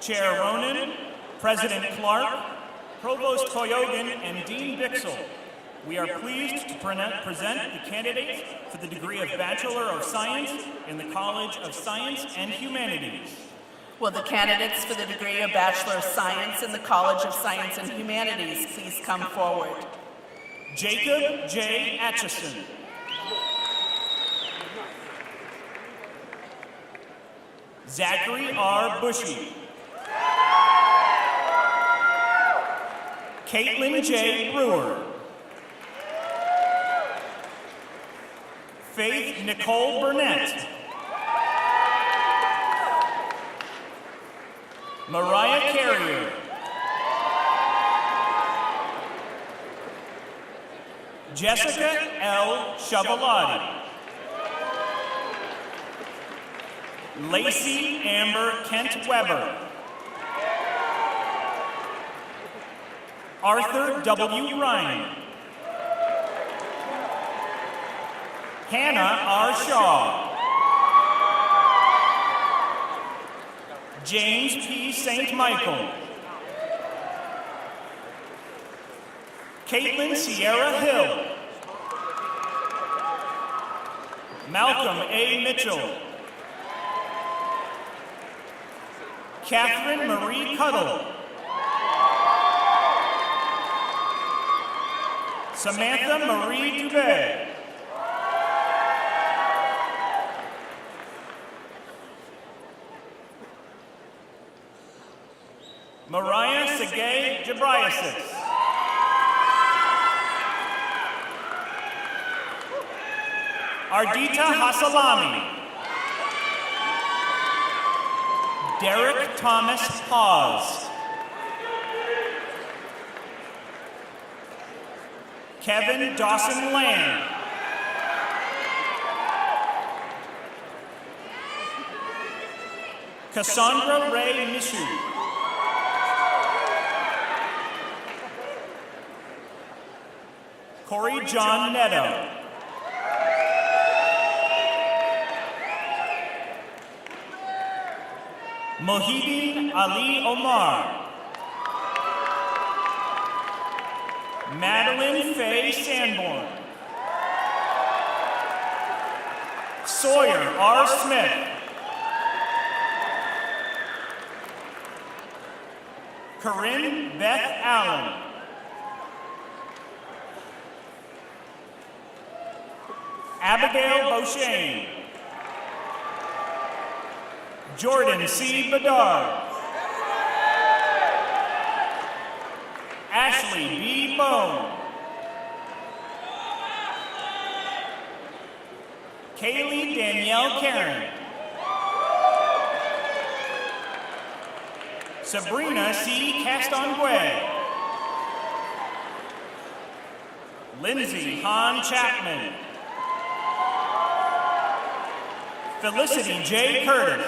Chair Ronan, President Clark, Provost Koyogan, and Dean Bixel, we are pleased to present the candidates for the degree of Bachelor of Science in the College of Science and Humanities. Will the candidates for the degree of Bachelor of Science in the College of Science and Humanities please come forward? Jacob J. Atchison. Zachary R. Bushy. Caitlin J. Brewer. Faith Nicole Burnett. Mariah Carrier. Jessica L. Schiavolotti. Lacey Amber Kent Weber. Arthur W. Ryan. Hannah R. Shaw. James P. St. Michael. Caitlin Sierra Hill. Malcolm A. Mitchell. Catherine Marie Cuddle. Samantha Marie Dubé. Mariah Segay Jabriasis. Ardita Hasalami. Derek Thomas Hawes. Kevin Dawson Lamb. Cassandra Ray Mishu. Corey John Netto. Mohideen Ali Omar. Madeline Faye Sanborn. Sawyer R. Smith. Corinne Beth Allen. Abigail Beauchene. Jordan C. Bedard. Ashley B. Bone. Kaylee Danielle Karen. Sabrina C. Castonguay. Lindsay Han Chapman. Felicity J. Curtis.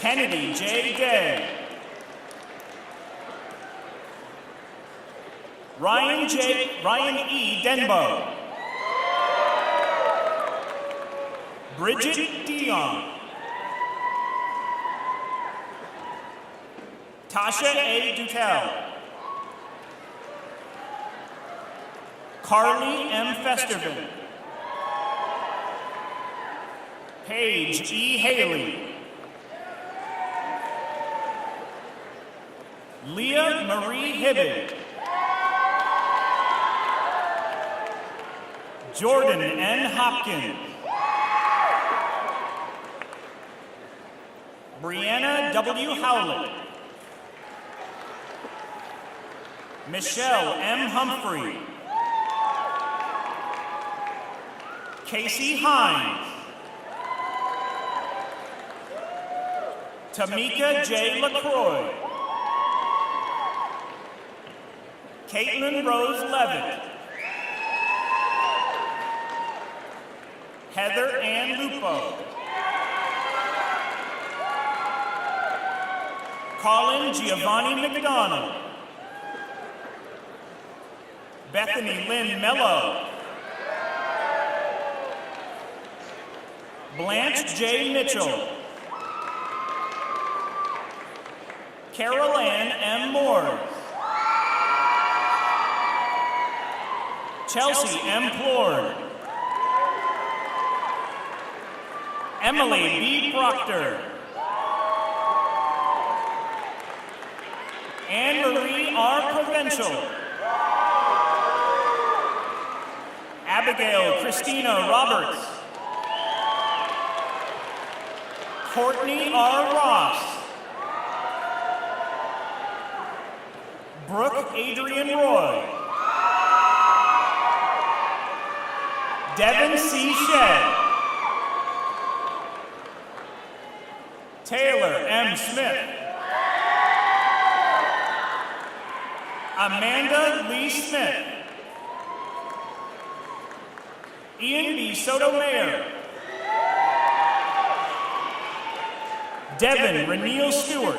Kennedy J. Day. Ryan E. Denbo. Bridget Dion. Tasha A. Dutel. Carly M. Festervin. Paige E. Haley. Leah Marie Hibbett. Jordan N. Hopkins. Brianna W. Howlett. Michelle M. Humphrey. Casey Hines. Tamika J. LaCroix. Caitlin Rose Levitt. Heather Ann Lupo. Colin Giovanni McDonald. Bethany Lynn Mello. Blanche J. Mitchell. Carol Ann M. Moore. Chelsea M. Plord. Emily B. Proctor. Anne Marie R. Provincial. Abigail Christina Roberts. Courtney R. Ross. Brooke Adrian Roy. Devin C. Shedd. Taylor M. Smith. Amanda Lee Smith. Ian B. Sotomayor. Devin Reneel Stewart.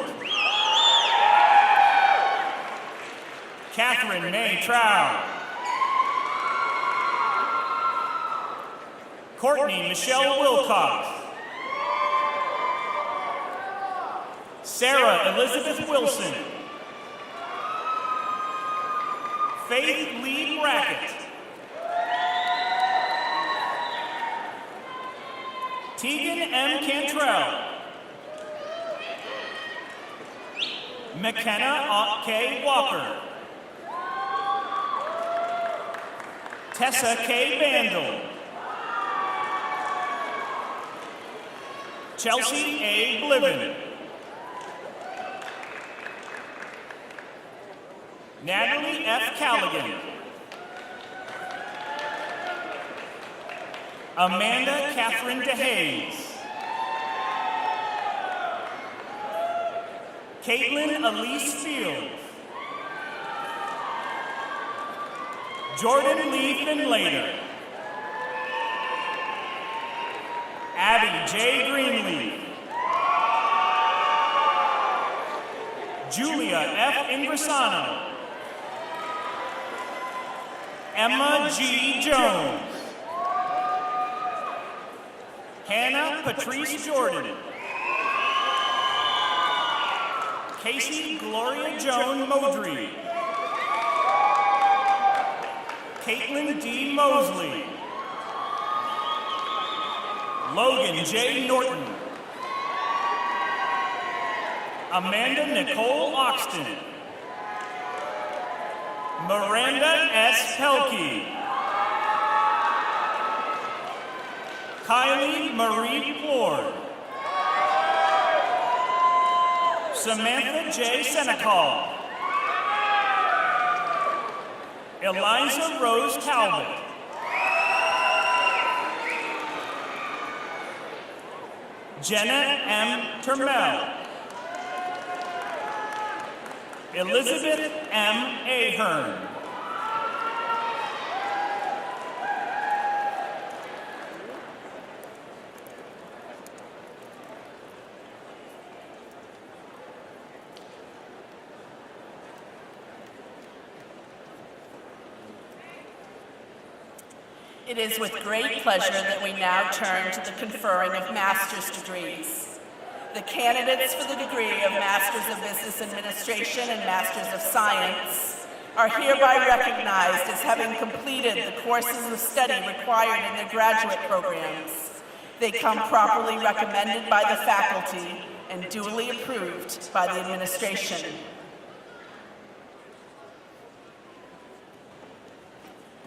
Catherine May Trow. Courtney Michelle Wilcox. Sarah Elizabeth Wilson. Faith Lee Brackett. Tegan M. Cantrell. McKenna K. Walker. Tessa K. Bandel. Chelsea A. Bliven. Natalie F. Callaghan. Amanda Catherine DeHaze. Caitlin Elise Field. Jordan Lee Finlater. Abby J. Greenleaf. Julia F. Ingrasano. Emma G. Jones. Hannah Patrice Jordan. Casey Gloria Joan Modry. Caitlin D. Mosley. Logan J. Norton. Amanda Nicole Oxton. Miranda S. Pelkey. Kylie Marie Ford. Samantha J. Senecal. Eliza Rose Talbot. Jenna M. Termel. Elizabeth M. Ahern. It is with great pleasure that we now turn to the conferring of master's degrees. The candidates for the degree of Masters of Business Administration and Masters of Science are hereby recognized as having completed the courses of study required in their graduate programs. They come properly recommended by the faculty and duly approved by the administration.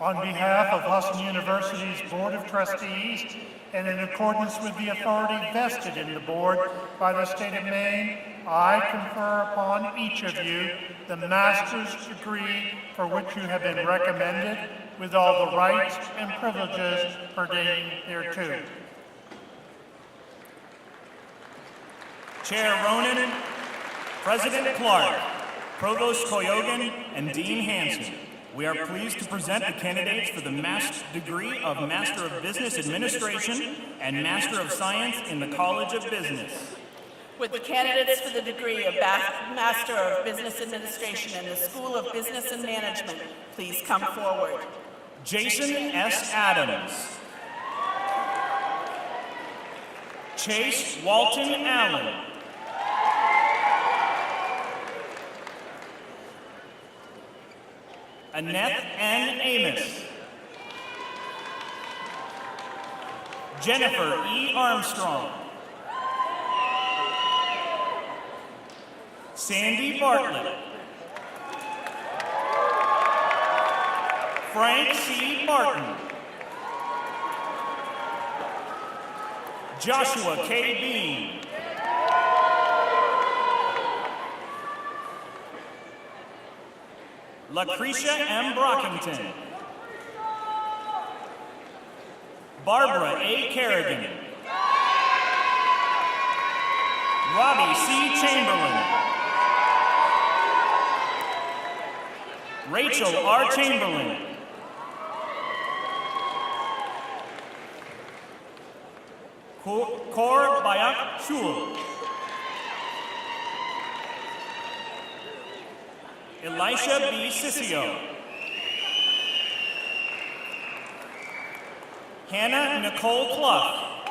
On behalf of Husson University's Board of Trustees, and in accordance with the authority vested in the board by the state of Maine, I confer upon each of you the master's degree for which you have been recommended, with all the rights and privileges pertaining thereto. Chair Ronan, President Clark, Provost Koyogan, and Dean Hanson. We are pleased to present the candidates for the degree of Master of Business Administration and Master of Science in the College of Business. With the candidates for the degree of Master of Business Administration in the School of Business and Management, please come forward. Jason S. Adams. Chase Walton Allen. Annette N. Amos. Jennifer E. Armstrong. Sandy Bartlett. Frank C. Martin. Joshua K. Bean. Lucretia M. Brockington. Barbara A. Kerrigan. Robbie C. Chamberlain. Rachel R. Chamberlain. Kor Bayak Shul. Elisha B. Sissio. Hannah Nicole Clough.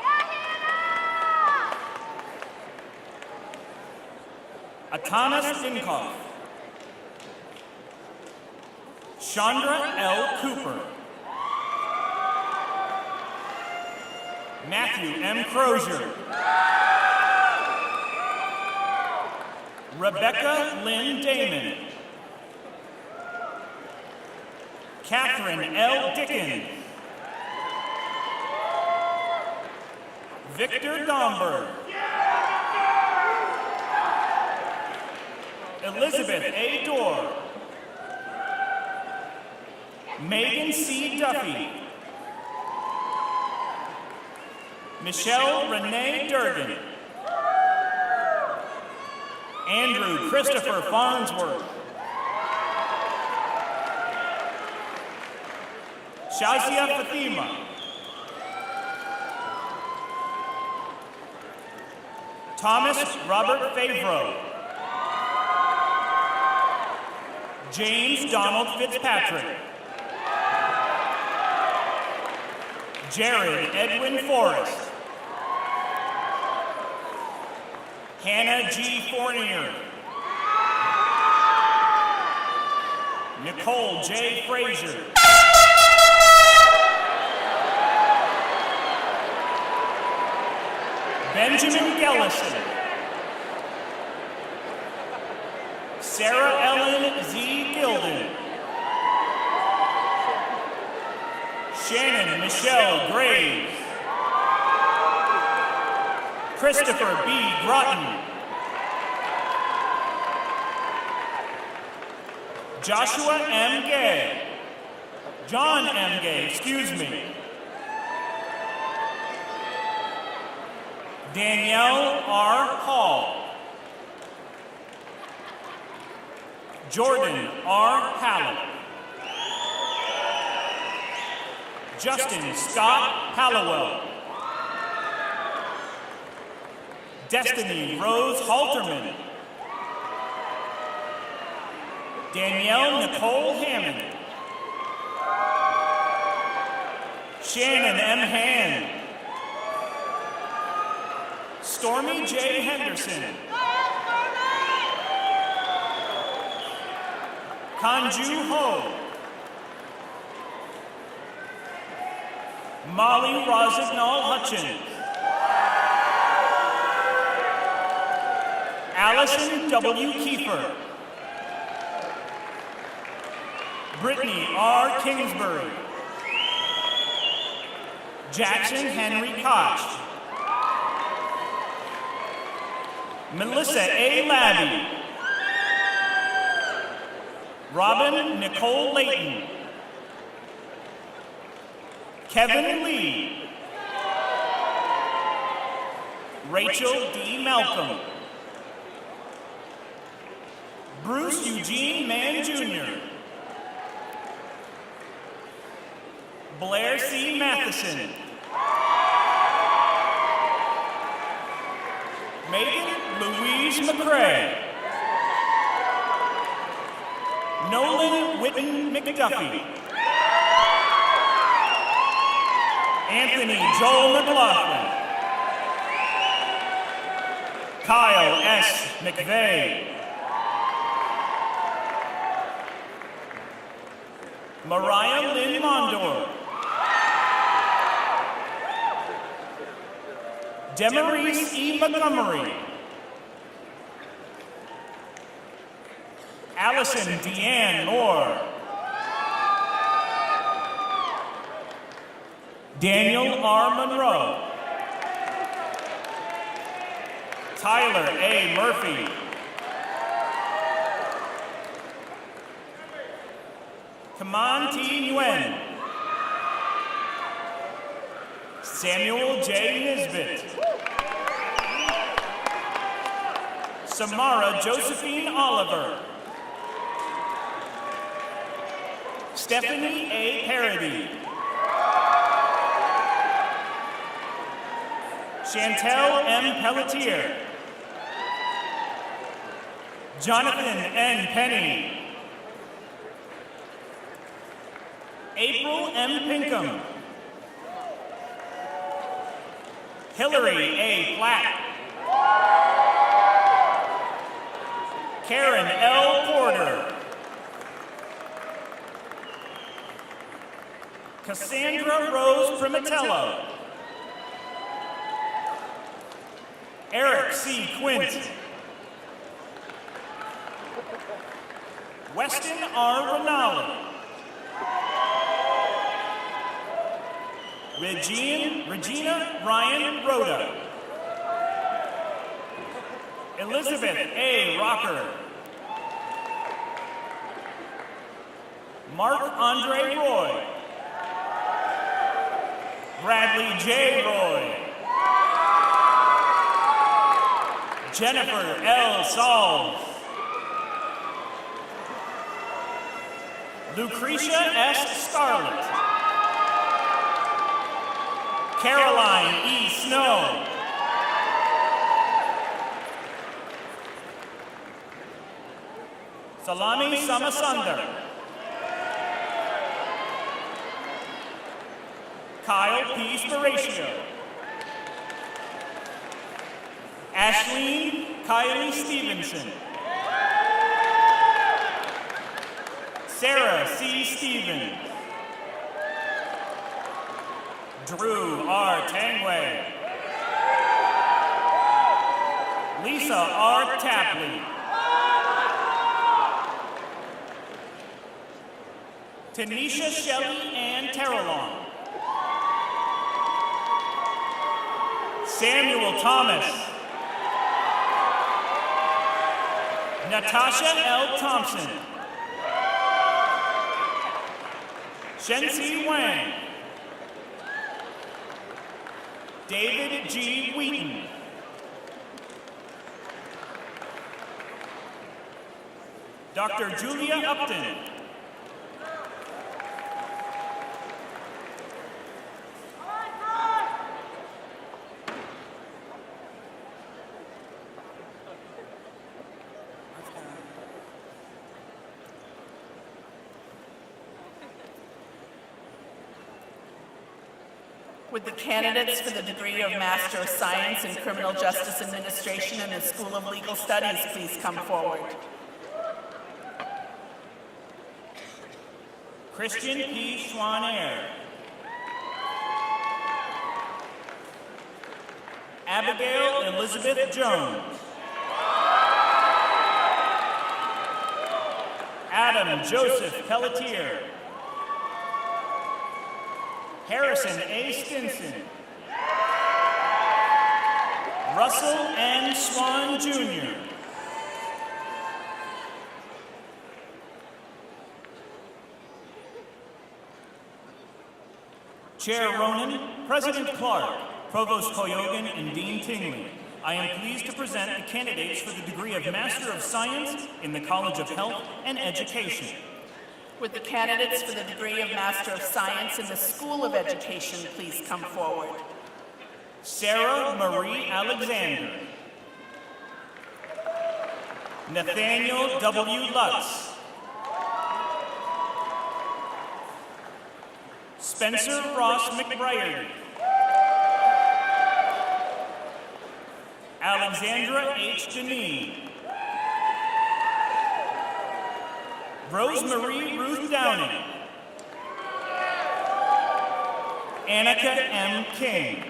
Atanas Dinkoff. Chandra L. Cooper. Matthew M. Crozier. Rebecca Lynn Damon. Catherine L. Dickens. Victor Domberg. Elizabeth A. Dorr. Megan C. Duffy. Michelle Renee Durgan. Andrew Christopher Farnsworth. Shazia Fatima. Thomas Robert Favreau. James Donald Fitzpatrick. Jared Edwin Forrest. Hannah G. Fournier. Nicole J. Frazier. Benjamin Gellison. Sarah Ellen Z. Gilden. Shannon Michelle Graves. Christopher B. Groton. Joshua M. Gay. John M. Gay, excuse me. Danielle R. Hall. Jordan R. Hallett. Justin Scott Hallowell. Destiny Rose Halterman. Danielle Nicole Hammond. Shannon M. Hand. Stormy J. Henderson. Kanju Ho. Molly Rosignol Hutchins. Allison W. Kiefer. Brittany R. Kingsbury. Jackson Henry Koch. Melissa A. Labby. Robin Nicole Layton. Kevin Lee. Rachel D. Malcolm. Bruce Eugene Mann Jr. Blair C. Matheson. Megan Louise McCrae. Nolan Witten McDuffie. Anthony Joel McLaughlin. Kyle S. McVeigh. Mariah Lynn Mondor. Demarise E. Montgomery. Allison Deanne Moore. Daniel R. Monroe. Tyler A. Murphy. Kaman T. Nguyen. Samuel J. Nisbet. Samara Josephine Oliver. Stephanie A. Parody. Chantel M. Pelletier. Jonathan N. Penny. April M. Pinkham. Hillary A. Platt. Karen L. Porter. Cassandra Rose Primatello. Eric C. Quint. Weston R. Rinaldi. Regina Ryan Rhoda. Elizabeth A. Rocker. Mark Andre Roy. Bradley J. Roy. Jennifer L. Sauls. Lucretia S. Scarlett. Caroline E. Snow. Salami Samasundar. Kyle P. Sporatio. Ashleen Kylie Stevenson. Sarah C. Stevens. Drew R. Tangway. Lisa R. Tapley. Tanisha Shelley Ann Terrelong. Samuel Thomas. Natasha L. Thompson. Shensi Wang. David G. Wheaton. Dr. Julia Upton. Would the candidates for the degree of Master of Science in Criminal Justice Administration in the School of Legal Studies please come forward? Christian P. Schwanair. Abigail Elizabeth Jones. Adam Joseph Pelletier. Harrison A. Stinson. Russell N. Swan, Jr. Chair Ronan, President Clark, Provost Koyogan, and Dean Tingley, I am pleased to present the candidates for the degree of Master of Science in the College of Health and Education. Would the candidates for the degree of Master of Science in the School of Education please come forward? Sarah Marie Alexander. Nathaniel W. Lutz. Spencer Ross McBriarty. Alexandra H. Deneen. Rosemarie Ruth Downing. Annika M. King.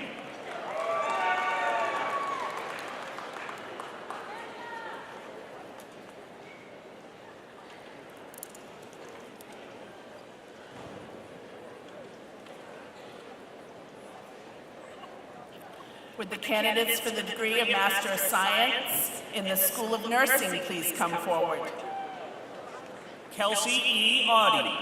Would the candidates for the degree of Master of Science in the School of Nursing please come forward? Kelsey E. Audie.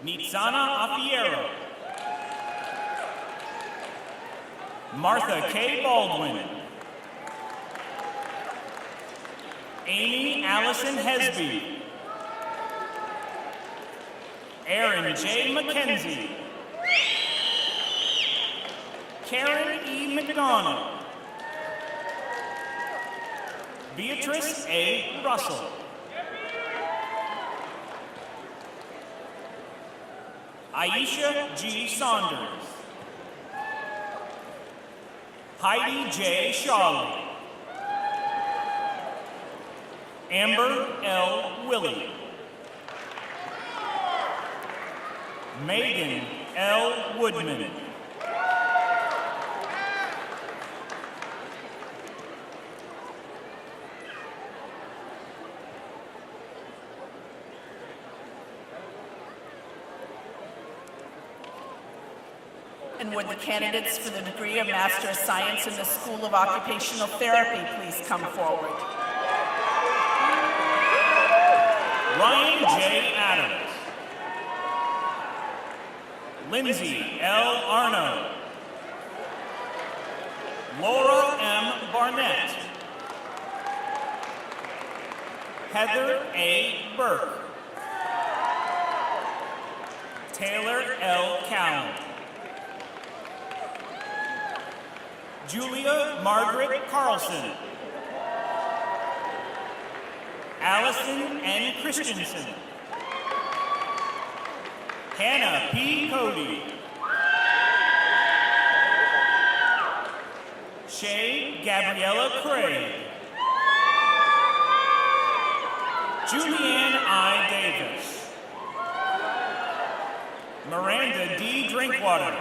Nitzana Afiero. Martha K. Baldwin. Amy Allison Hesby. Aaron J. McKenzie. Karen E. McDonald. Beatrice A. Russell. Aisha G. Saunders. Heidi J. Shawley. Amber L. Willie. Megan L. Woodman. And would the candidates for the degree of Master of Science in the School of Occupational Therapy please come forward? Ryan J. Adams. Lindsay L. Arno. Laura M. Barnett. Heather A. Burke. Taylor L. Cowan. Julia Margaret Carlson. Allison N. Christensen. Hannah P. Cody. Shay Gabriella Craig. Julianne I. Davis. Miranda D. Drinkwater.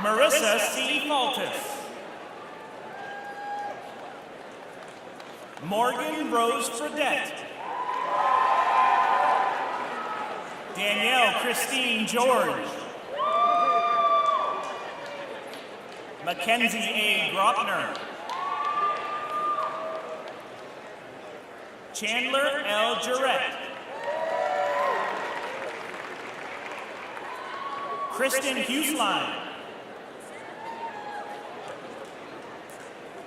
Marissa C. Faltis. Morgan Rose Fredette. Danielle Christine George. Mackenzie A. Grotner. Chandler L. Jarrett. Kristen Huseline.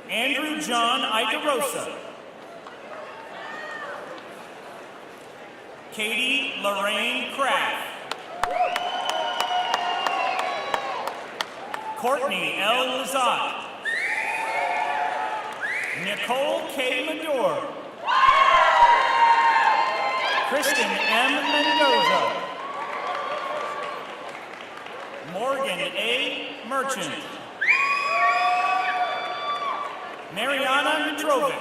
Andrew John Idarosa. Katie Lorraine Kraft. Courtney L. Lazat. Nicole K. Mador. Kristen M. Mendoza. Morgan A. Merchant. Mariana Mitrovic.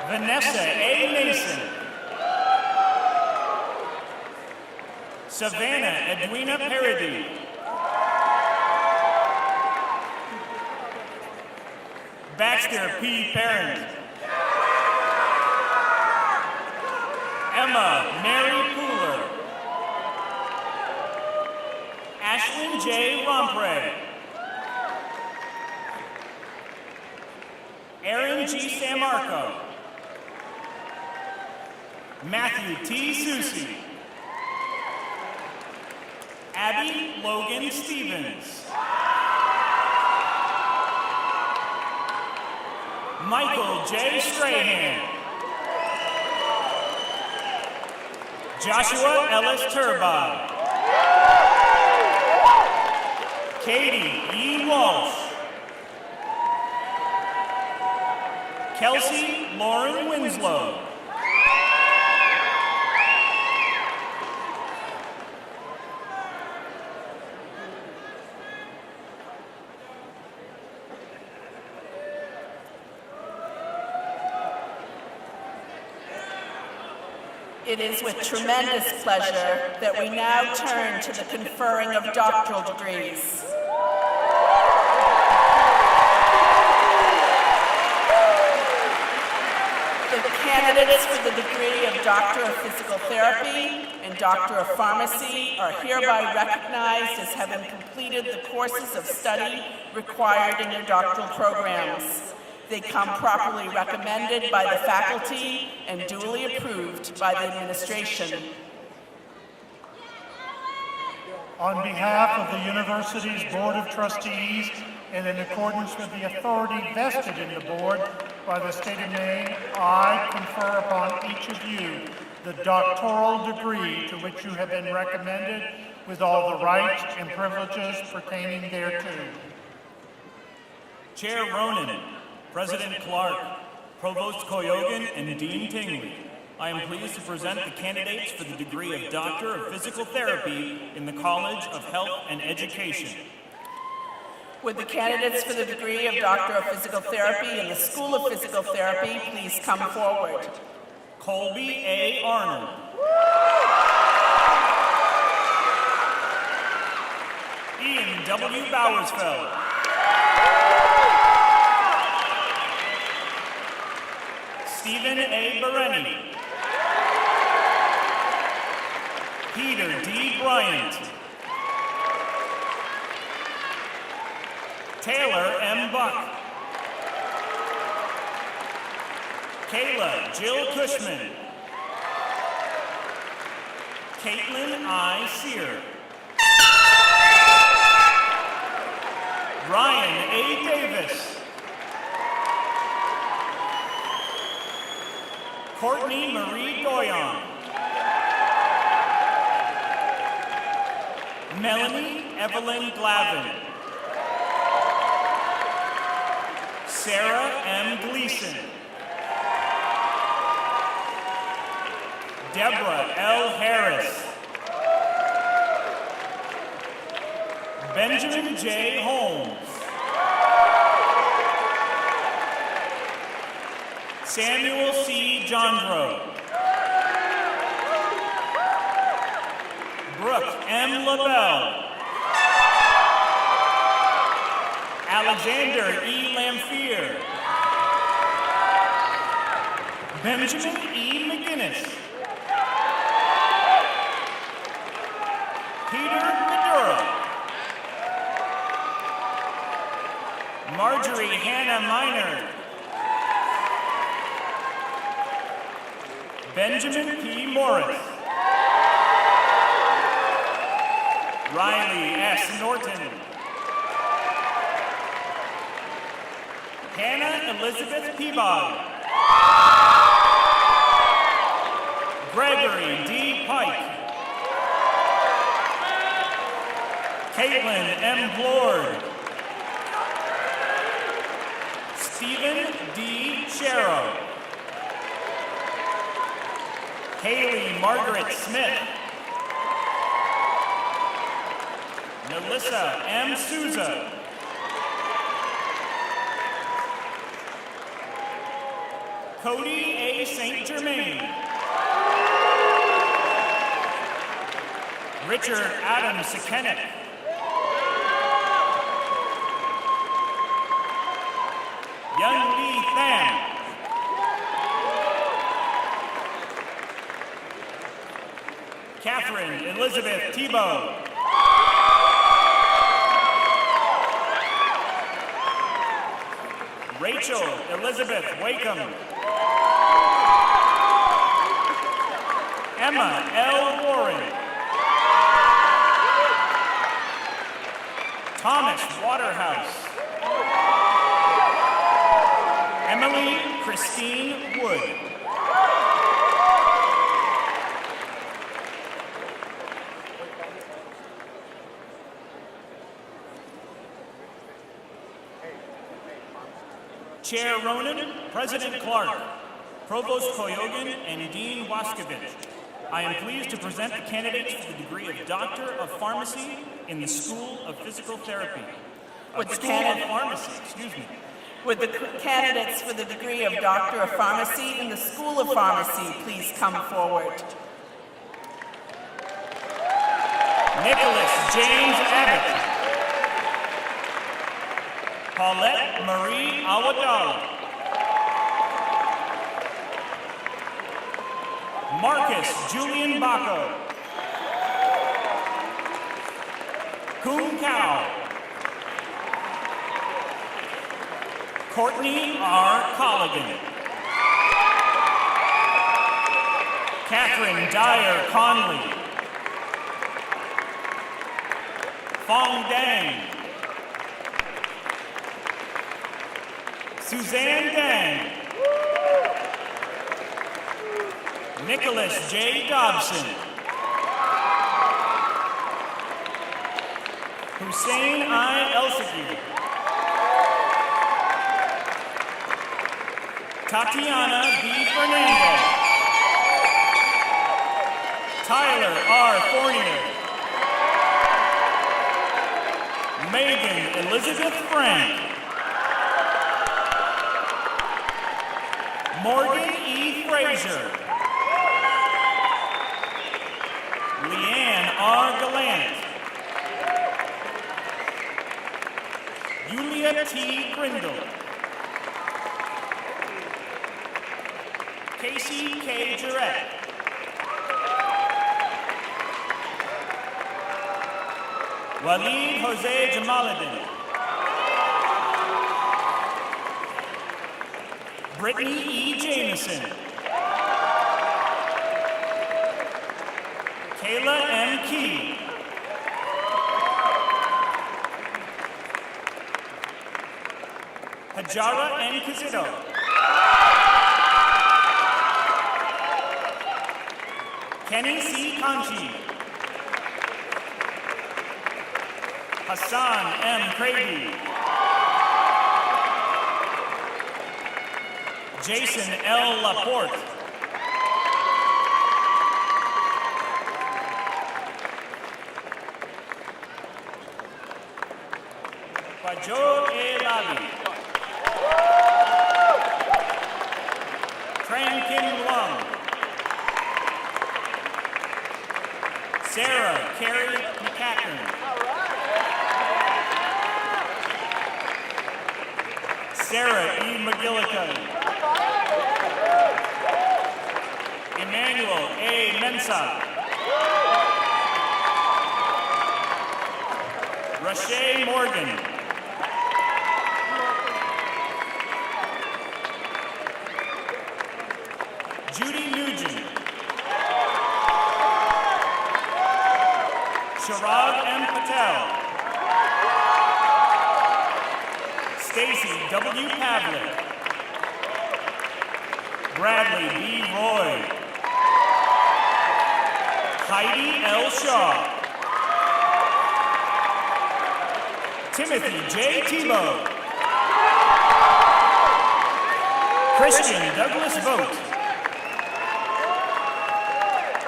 Vanessa A. Mason. Savannah Edwina Parody. Baxter P. Parent. Emma Mary Pooler. Ashlyn J. Rompre. Aaron G. Samarco. Matthew T. Susi. Abby Logan Stevens. Michael J. Strahan. Joshua Ellis Turba. Katie E. Walsh. Kelsey Lauren Winslow. It is with tremendous pleasure that we now turn to the conferring of doctoral degrees. The candidates for the degree of Doctor of Physical Therapy and Doctor of Pharmacy are hereby recognized as having completed the courses of study required in their doctoral programs. They come properly recommended by the faculty and duly approved by the administration. On behalf of the university's Board of Trustees and in accordance with the authority vested in the board by the state of Maine, I confer upon each of you the doctoral degree to which you have been recommended with all the rights and privileges pertaining thereto. Chair Ronan, President Clark, Provost Koyogan, and Dean Tingley, I am pleased to present the candidates for the degree of Doctor of Physical Therapy in the College of Health and Education. Would the candidates for the degree of Doctor of Physical Therapy in the School of Physical Therapy please come forward? Colby A. Arnold. Ian W. Bowersfeld. Stephen A. Bereni. Bryant. Taylor M. Buck. Kayla Jill Cushman. Caitlin I. Sear. Ryan A. Davis. Courtney Marie Goyon. Melanie Evelyn Glavin. Sarah M. Gleason. Deborah L. Harris. Benjamin J. Holmes. Samuel C. Jondro. Brooke M. LaBelle. Alexander E. Lamphere. Benjamin E. McGinnis. Peter Medura. Marjorie Hannah Minor. Benjamin P. Morris. Riley S. Norton. Hannah Elizabeth Peabody. Gregory D. Pike. Caitlin M. Blord. Stephen D. Sharrow. Haley Margaret Smith. Melissa M. Souza. Cody A. St. Germain. Richard Adam Sekenek. Young Lee Tham. Catherine Elizabeth Tebow. Rachel Elizabeth Wakeham. Emma L. Warren. Thomas Waterhouse. Emily Christine Wood. Chair Ronan, President Clark, Provost Koyogan, and Dean Waskovich. I am pleased to present the candidates for the degree of Doctor of Pharmacy in the School of Physical Therapy. Would the candidates for the degree of Doctor of Pharmacy in the School of Pharmacy please come forward? Nicholas James Abbott. Paulette Marie Awadala. Marcus Julian Baco. Kung Kao. Courtney R. Colligan. Catherine Dyer Conley. Fong Dang. Suzanne Dang. Nicholas J. Dobson. Hussein I. Elsaki. Tatiana B. Fernandez. Tyler R. Fournier. Megan Elizabeth Frank. Morgan E. Frazier. Leanne R. Gallant. Yulia T. Grindle. Casey K. Jarrett. Walid Jose Jamaluddin. Brittany E. Jameson. Kayla M. Key. Hajara N. Kizito. Kenny C. Kanji. Husson M. Craigie. Jason L. Laporte. Bajo E. Labi. Tran Kim Luang. Sarah Carrie McCacken. Sarah E. McGillicuddy. Emmanuel A. Mensah. Rashay Morgan. Judy Nugent. Sharad M. Patel. Stacy W. Pavlik. Bradley B. Roy. Heidi L. Shaw. Timothy J. Tebow. Christian Douglas Vogt.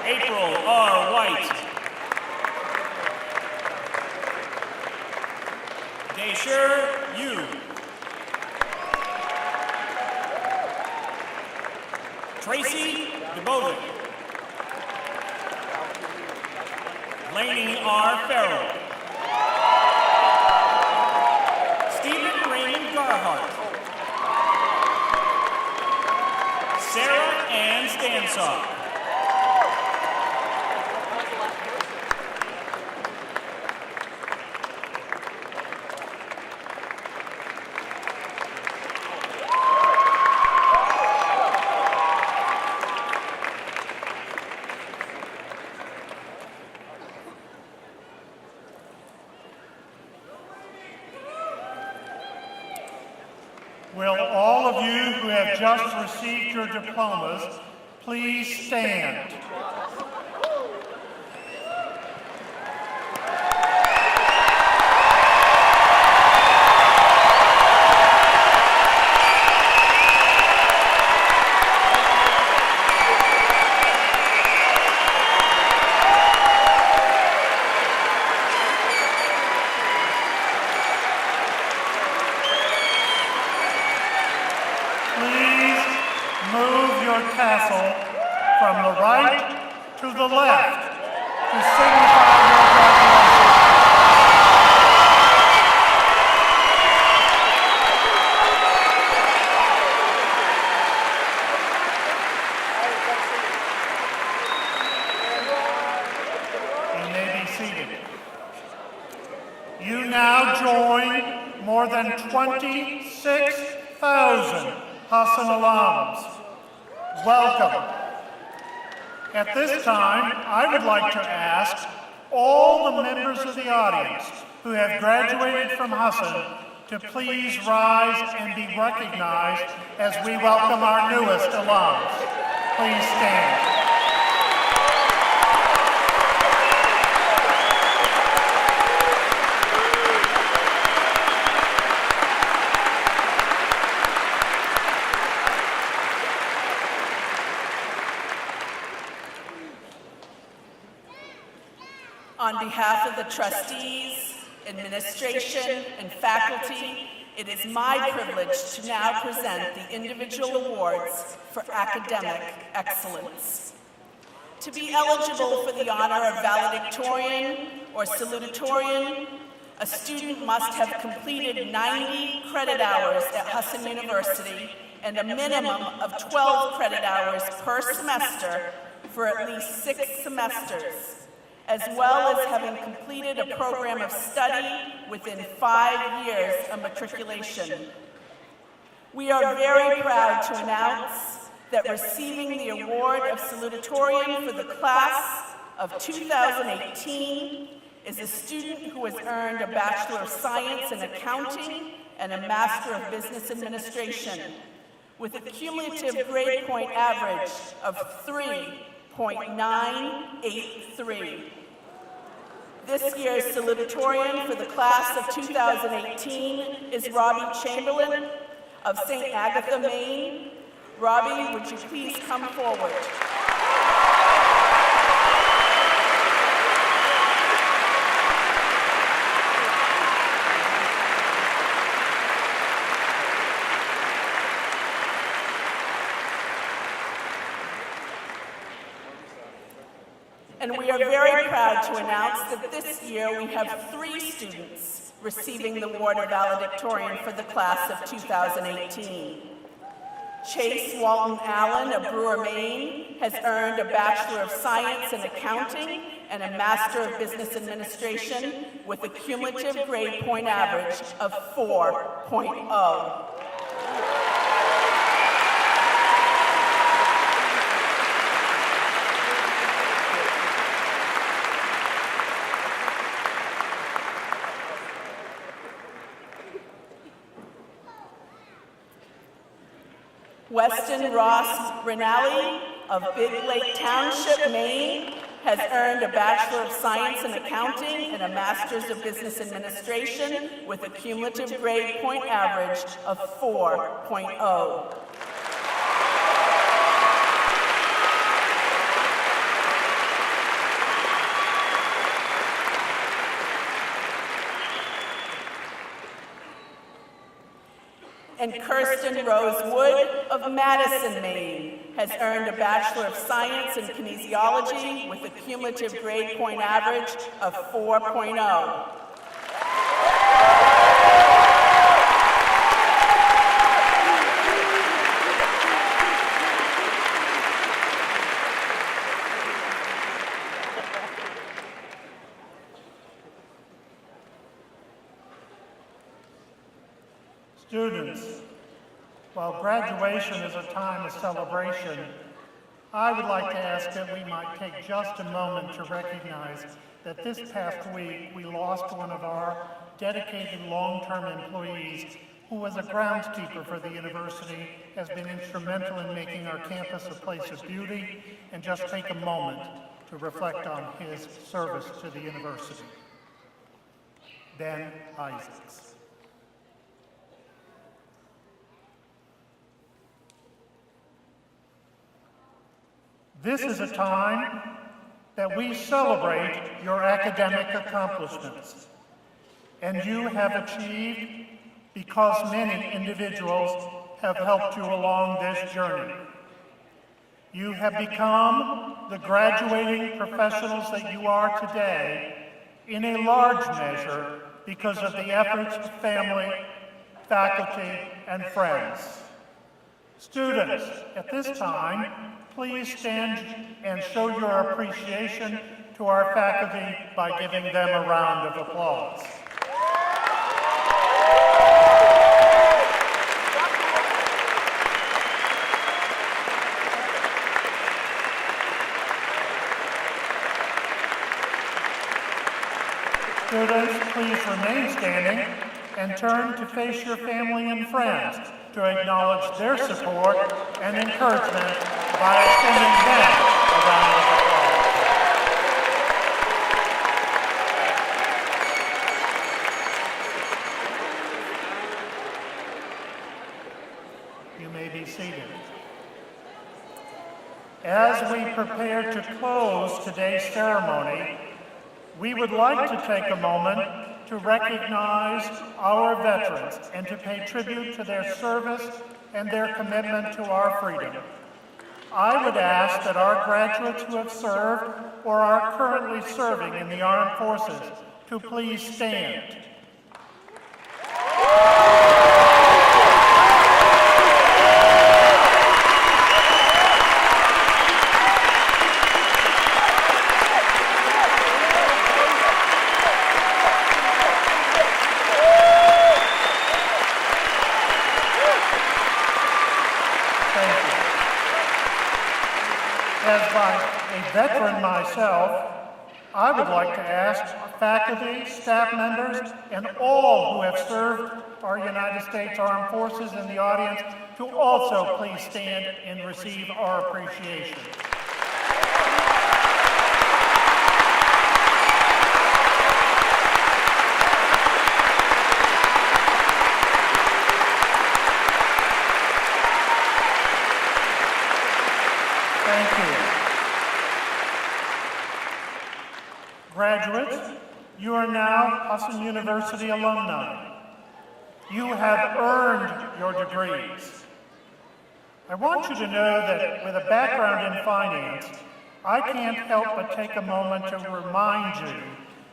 April R. White. Daeshur Yu. Tracy DeBovic. Lainey R. Farrell. Stephen Raymond Garhart. Sarah Ann Stansock. Will all of you who have just received your diplomas please stand? Tassel from the right to the left to signify your graduation. You may be seated. You now join more than 26,000 Husson alums. Welcome. At this time, I would like to ask all the members of the audience who have graduated from Husson to please rise and be recognized as we welcome our newest alums. Please stand. On behalf of the trustees, administration, and faculty, it is my privilege to now present the individual awards for academic excellence. To be eligible for the honor of valedictorian or salutatorian, a student must have completed 90 credit hours at Husson University and a minimum of 12 credit hours per semester for at least 6 semesters, as well as having completed a program of study within 5 years of matriculation. We are very proud to announce that receiving the award of salutatorian for the class of 2018 is a student who has earned a Bachelor of Science in Accounting and a Master of Business Administration, with a cumulative grade point average of 3.983. This year's salutatorian for the class of 2018 is Robbie Chamberlain of St. Agatha, Maine. Robbie, would you please come forward? And we are very proud to announce that this year we have 3 students receiving the award of valedictorian for the class of 2018. Chase Walton Allen of Brewer, Maine, has earned a Bachelor of Science in Accounting and a Master of Business Administration with a cumulative grade point average of 4.0. Weston Ross Rinaldi of Big Lake Township, Maine, has earned a Bachelor of Science in Accounting and a Master's of Business Administration with a cumulative grade point average of 4.0. And Kirsten Rose Wood of Madison, Maine, has earned a Bachelor of Science in Kinesiology with a cumulative grade point average of 4.0. Students, while graduation is a time of celebration, I would like to ask that we might take just a moment to recognize that this past week we lost one of our dedicated long-term employees who was a groundskeeper for the university, has been instrumental in making our campus a place of beauty, and just take a moment to reflect on his service to the university. Ben Isaacs. This is a time that we celebrate your academic accomplishments, and you have achieved because many individuals have helped you along this journey. You have become the graduating professionals that you are today in a large measure because of the efforts of family, faculty, and friends. Students, at this time, please stand and show your appreciation to our faculty by giving them a round of applause. Students, please remain standing and turn to face your family and friends to acknowledge their support and encouragement by extending them a round of applause. You may be seated. As we prepare to close today's ceremony, we would like to take a moment to recognize our veterans and to pay tribute to their service and their commitment to our freedom. I would ask that our graduates who have served or are currently serving in the armed forces to please stand. Thank you. As a veteran myself, I would like to ask faculty, staff members, and all who have served our United States Armed Forces in the audience to also please stand and receive our appreciation. Thank you. Graduates, you are now Husson University alumni. You have earned your degrees. I want you to know that with a background in finance, I can't help but take a moment to remind you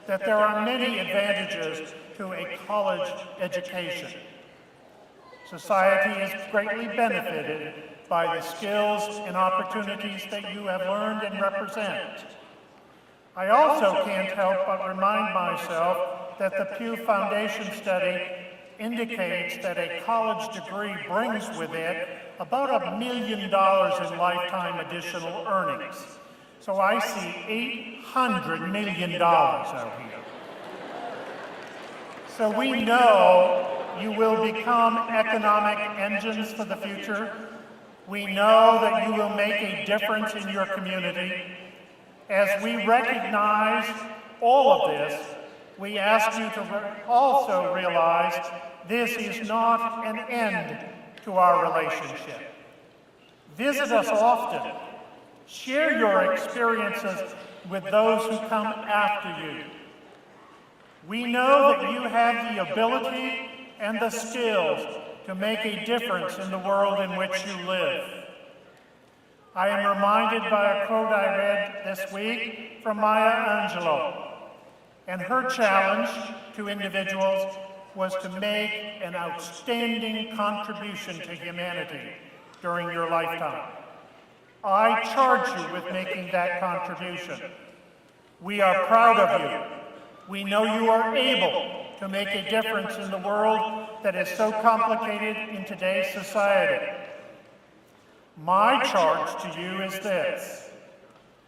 that there are many advantages to a college education. Society is greatly benefited by the skills and opportunities that you have learned and represent. I also can't help but remind myself that the Pew Foundation study indicates that a college degree brings with it about $1 million in lifetime additional earnings. So I see $800 million out here. So we know you will become economic engines for the future. We know that you will make a difference in your community. As we recognize all of this, we ask you to also realize this is not an end to our relationship. Visit us often. Share your experiences with those who come after you. We know that you have the ability and the skills to make a difference in the world in which you live. I am reminded by a quote I read this week from Maya Angelou, and her challenge to individuals was to make an outstanding contribution to humanity during your lifetime. I charge you with making that contribution. We are proud of you. We know you are able to make a difference in the world that is so complicated in today's society. My charge to you is this.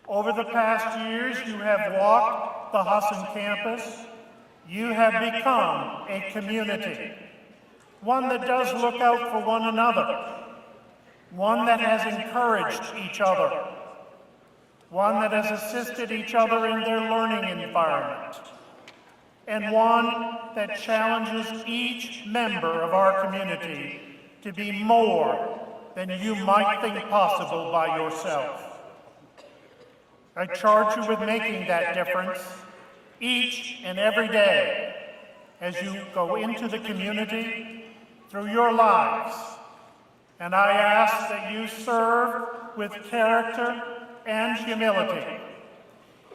Over the past years, you have walked the Husson campus. You have become a community, one that does look out for one another, one that has encouraged each other, one that has assisted each other in their learning environment, and one that challenges each member of our community to be more than you might think possible by yourself. I charge you with making that difference each and every day as you go into the community through your lives. And I ask that you serve with character and humility.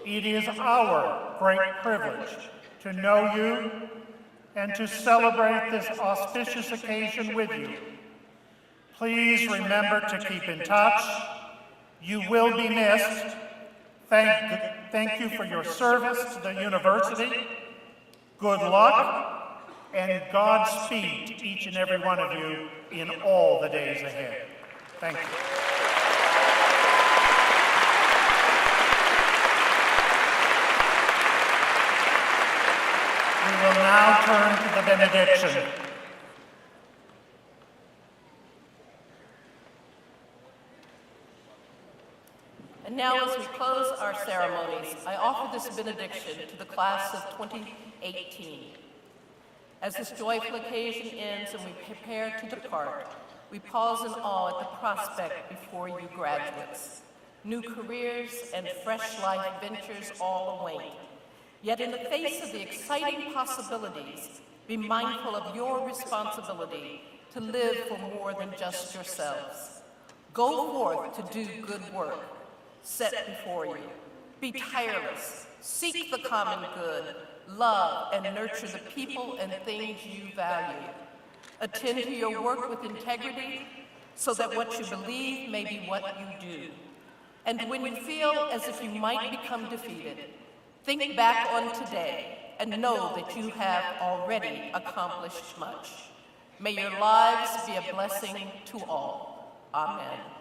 It is our great privilege to know you and to celebrate this auspicious occasion with you. Please remember to keep in touch. You will be missed. Thank you for your service to the university. Good luck and Godspeed to each and every one of you in all the days ahead. Thank you. We will now turn to the benediction. And now, as we close our ceremonies, I offer this benediction to the class of 2018. As this joyful occasion ends and we prepare to depart, we pause in awe at the prospect before you graduates. New careers and fresh life ventures all await. Yet in the face of the exciting possibilities, be mindful of your responsibility to live for more than just yourselves. Go forth to do good work set before you. Be tireless, seek the common good, love and nurture the people and things you value. Attend to your work with integrity so that what you believe may be what you do. And when you feel as if you might become defeated, think back on today and know that you have already accomplished much. May your lives be a blessing to all. Amen.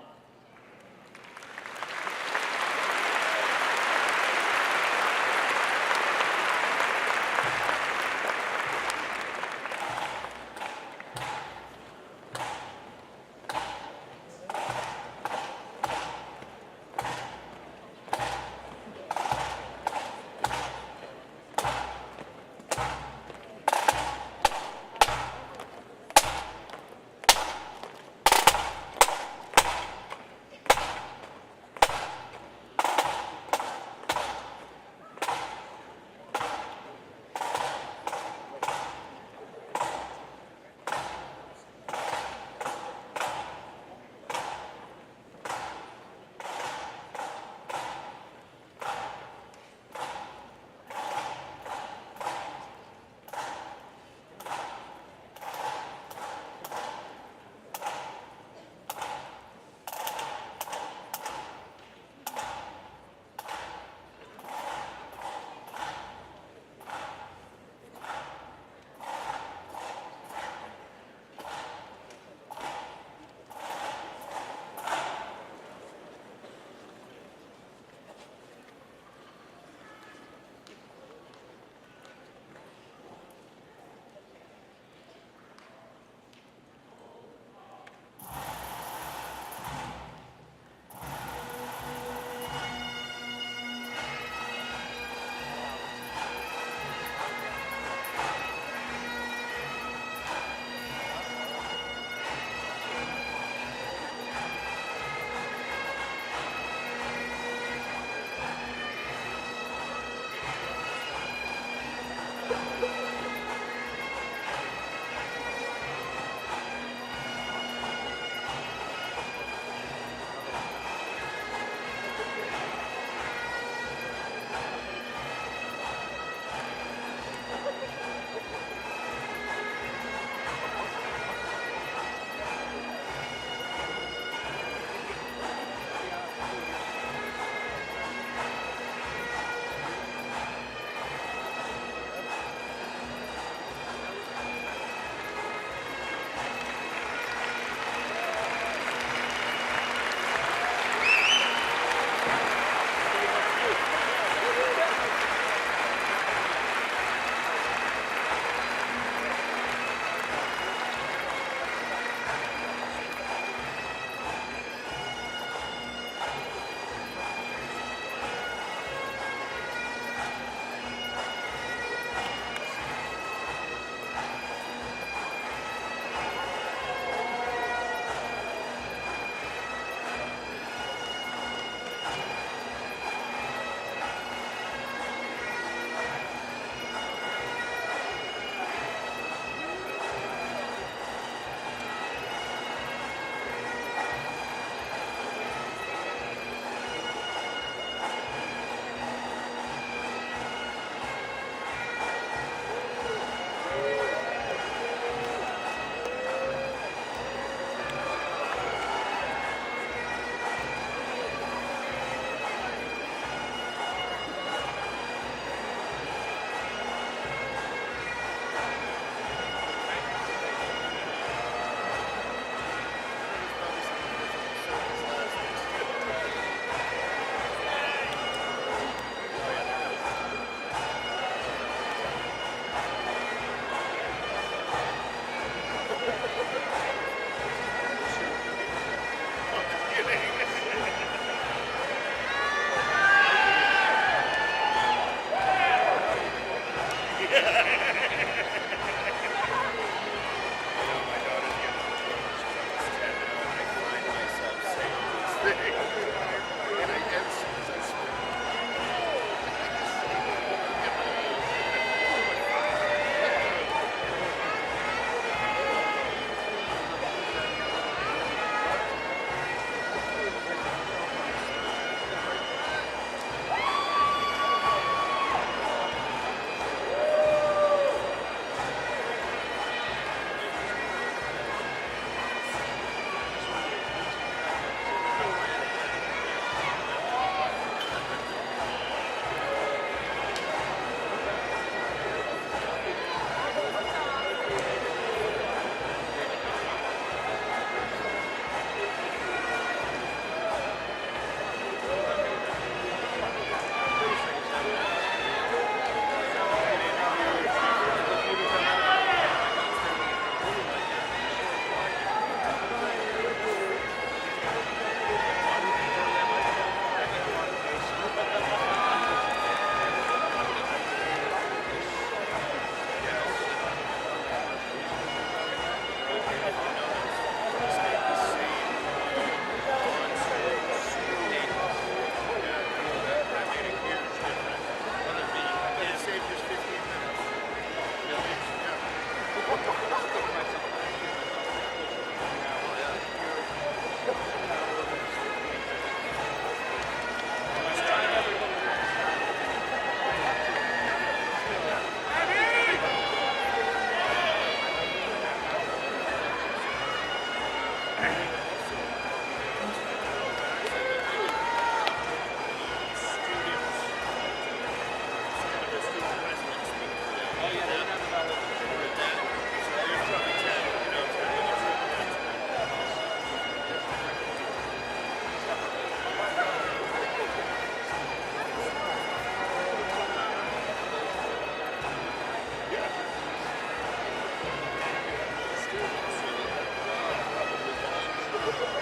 Thank you.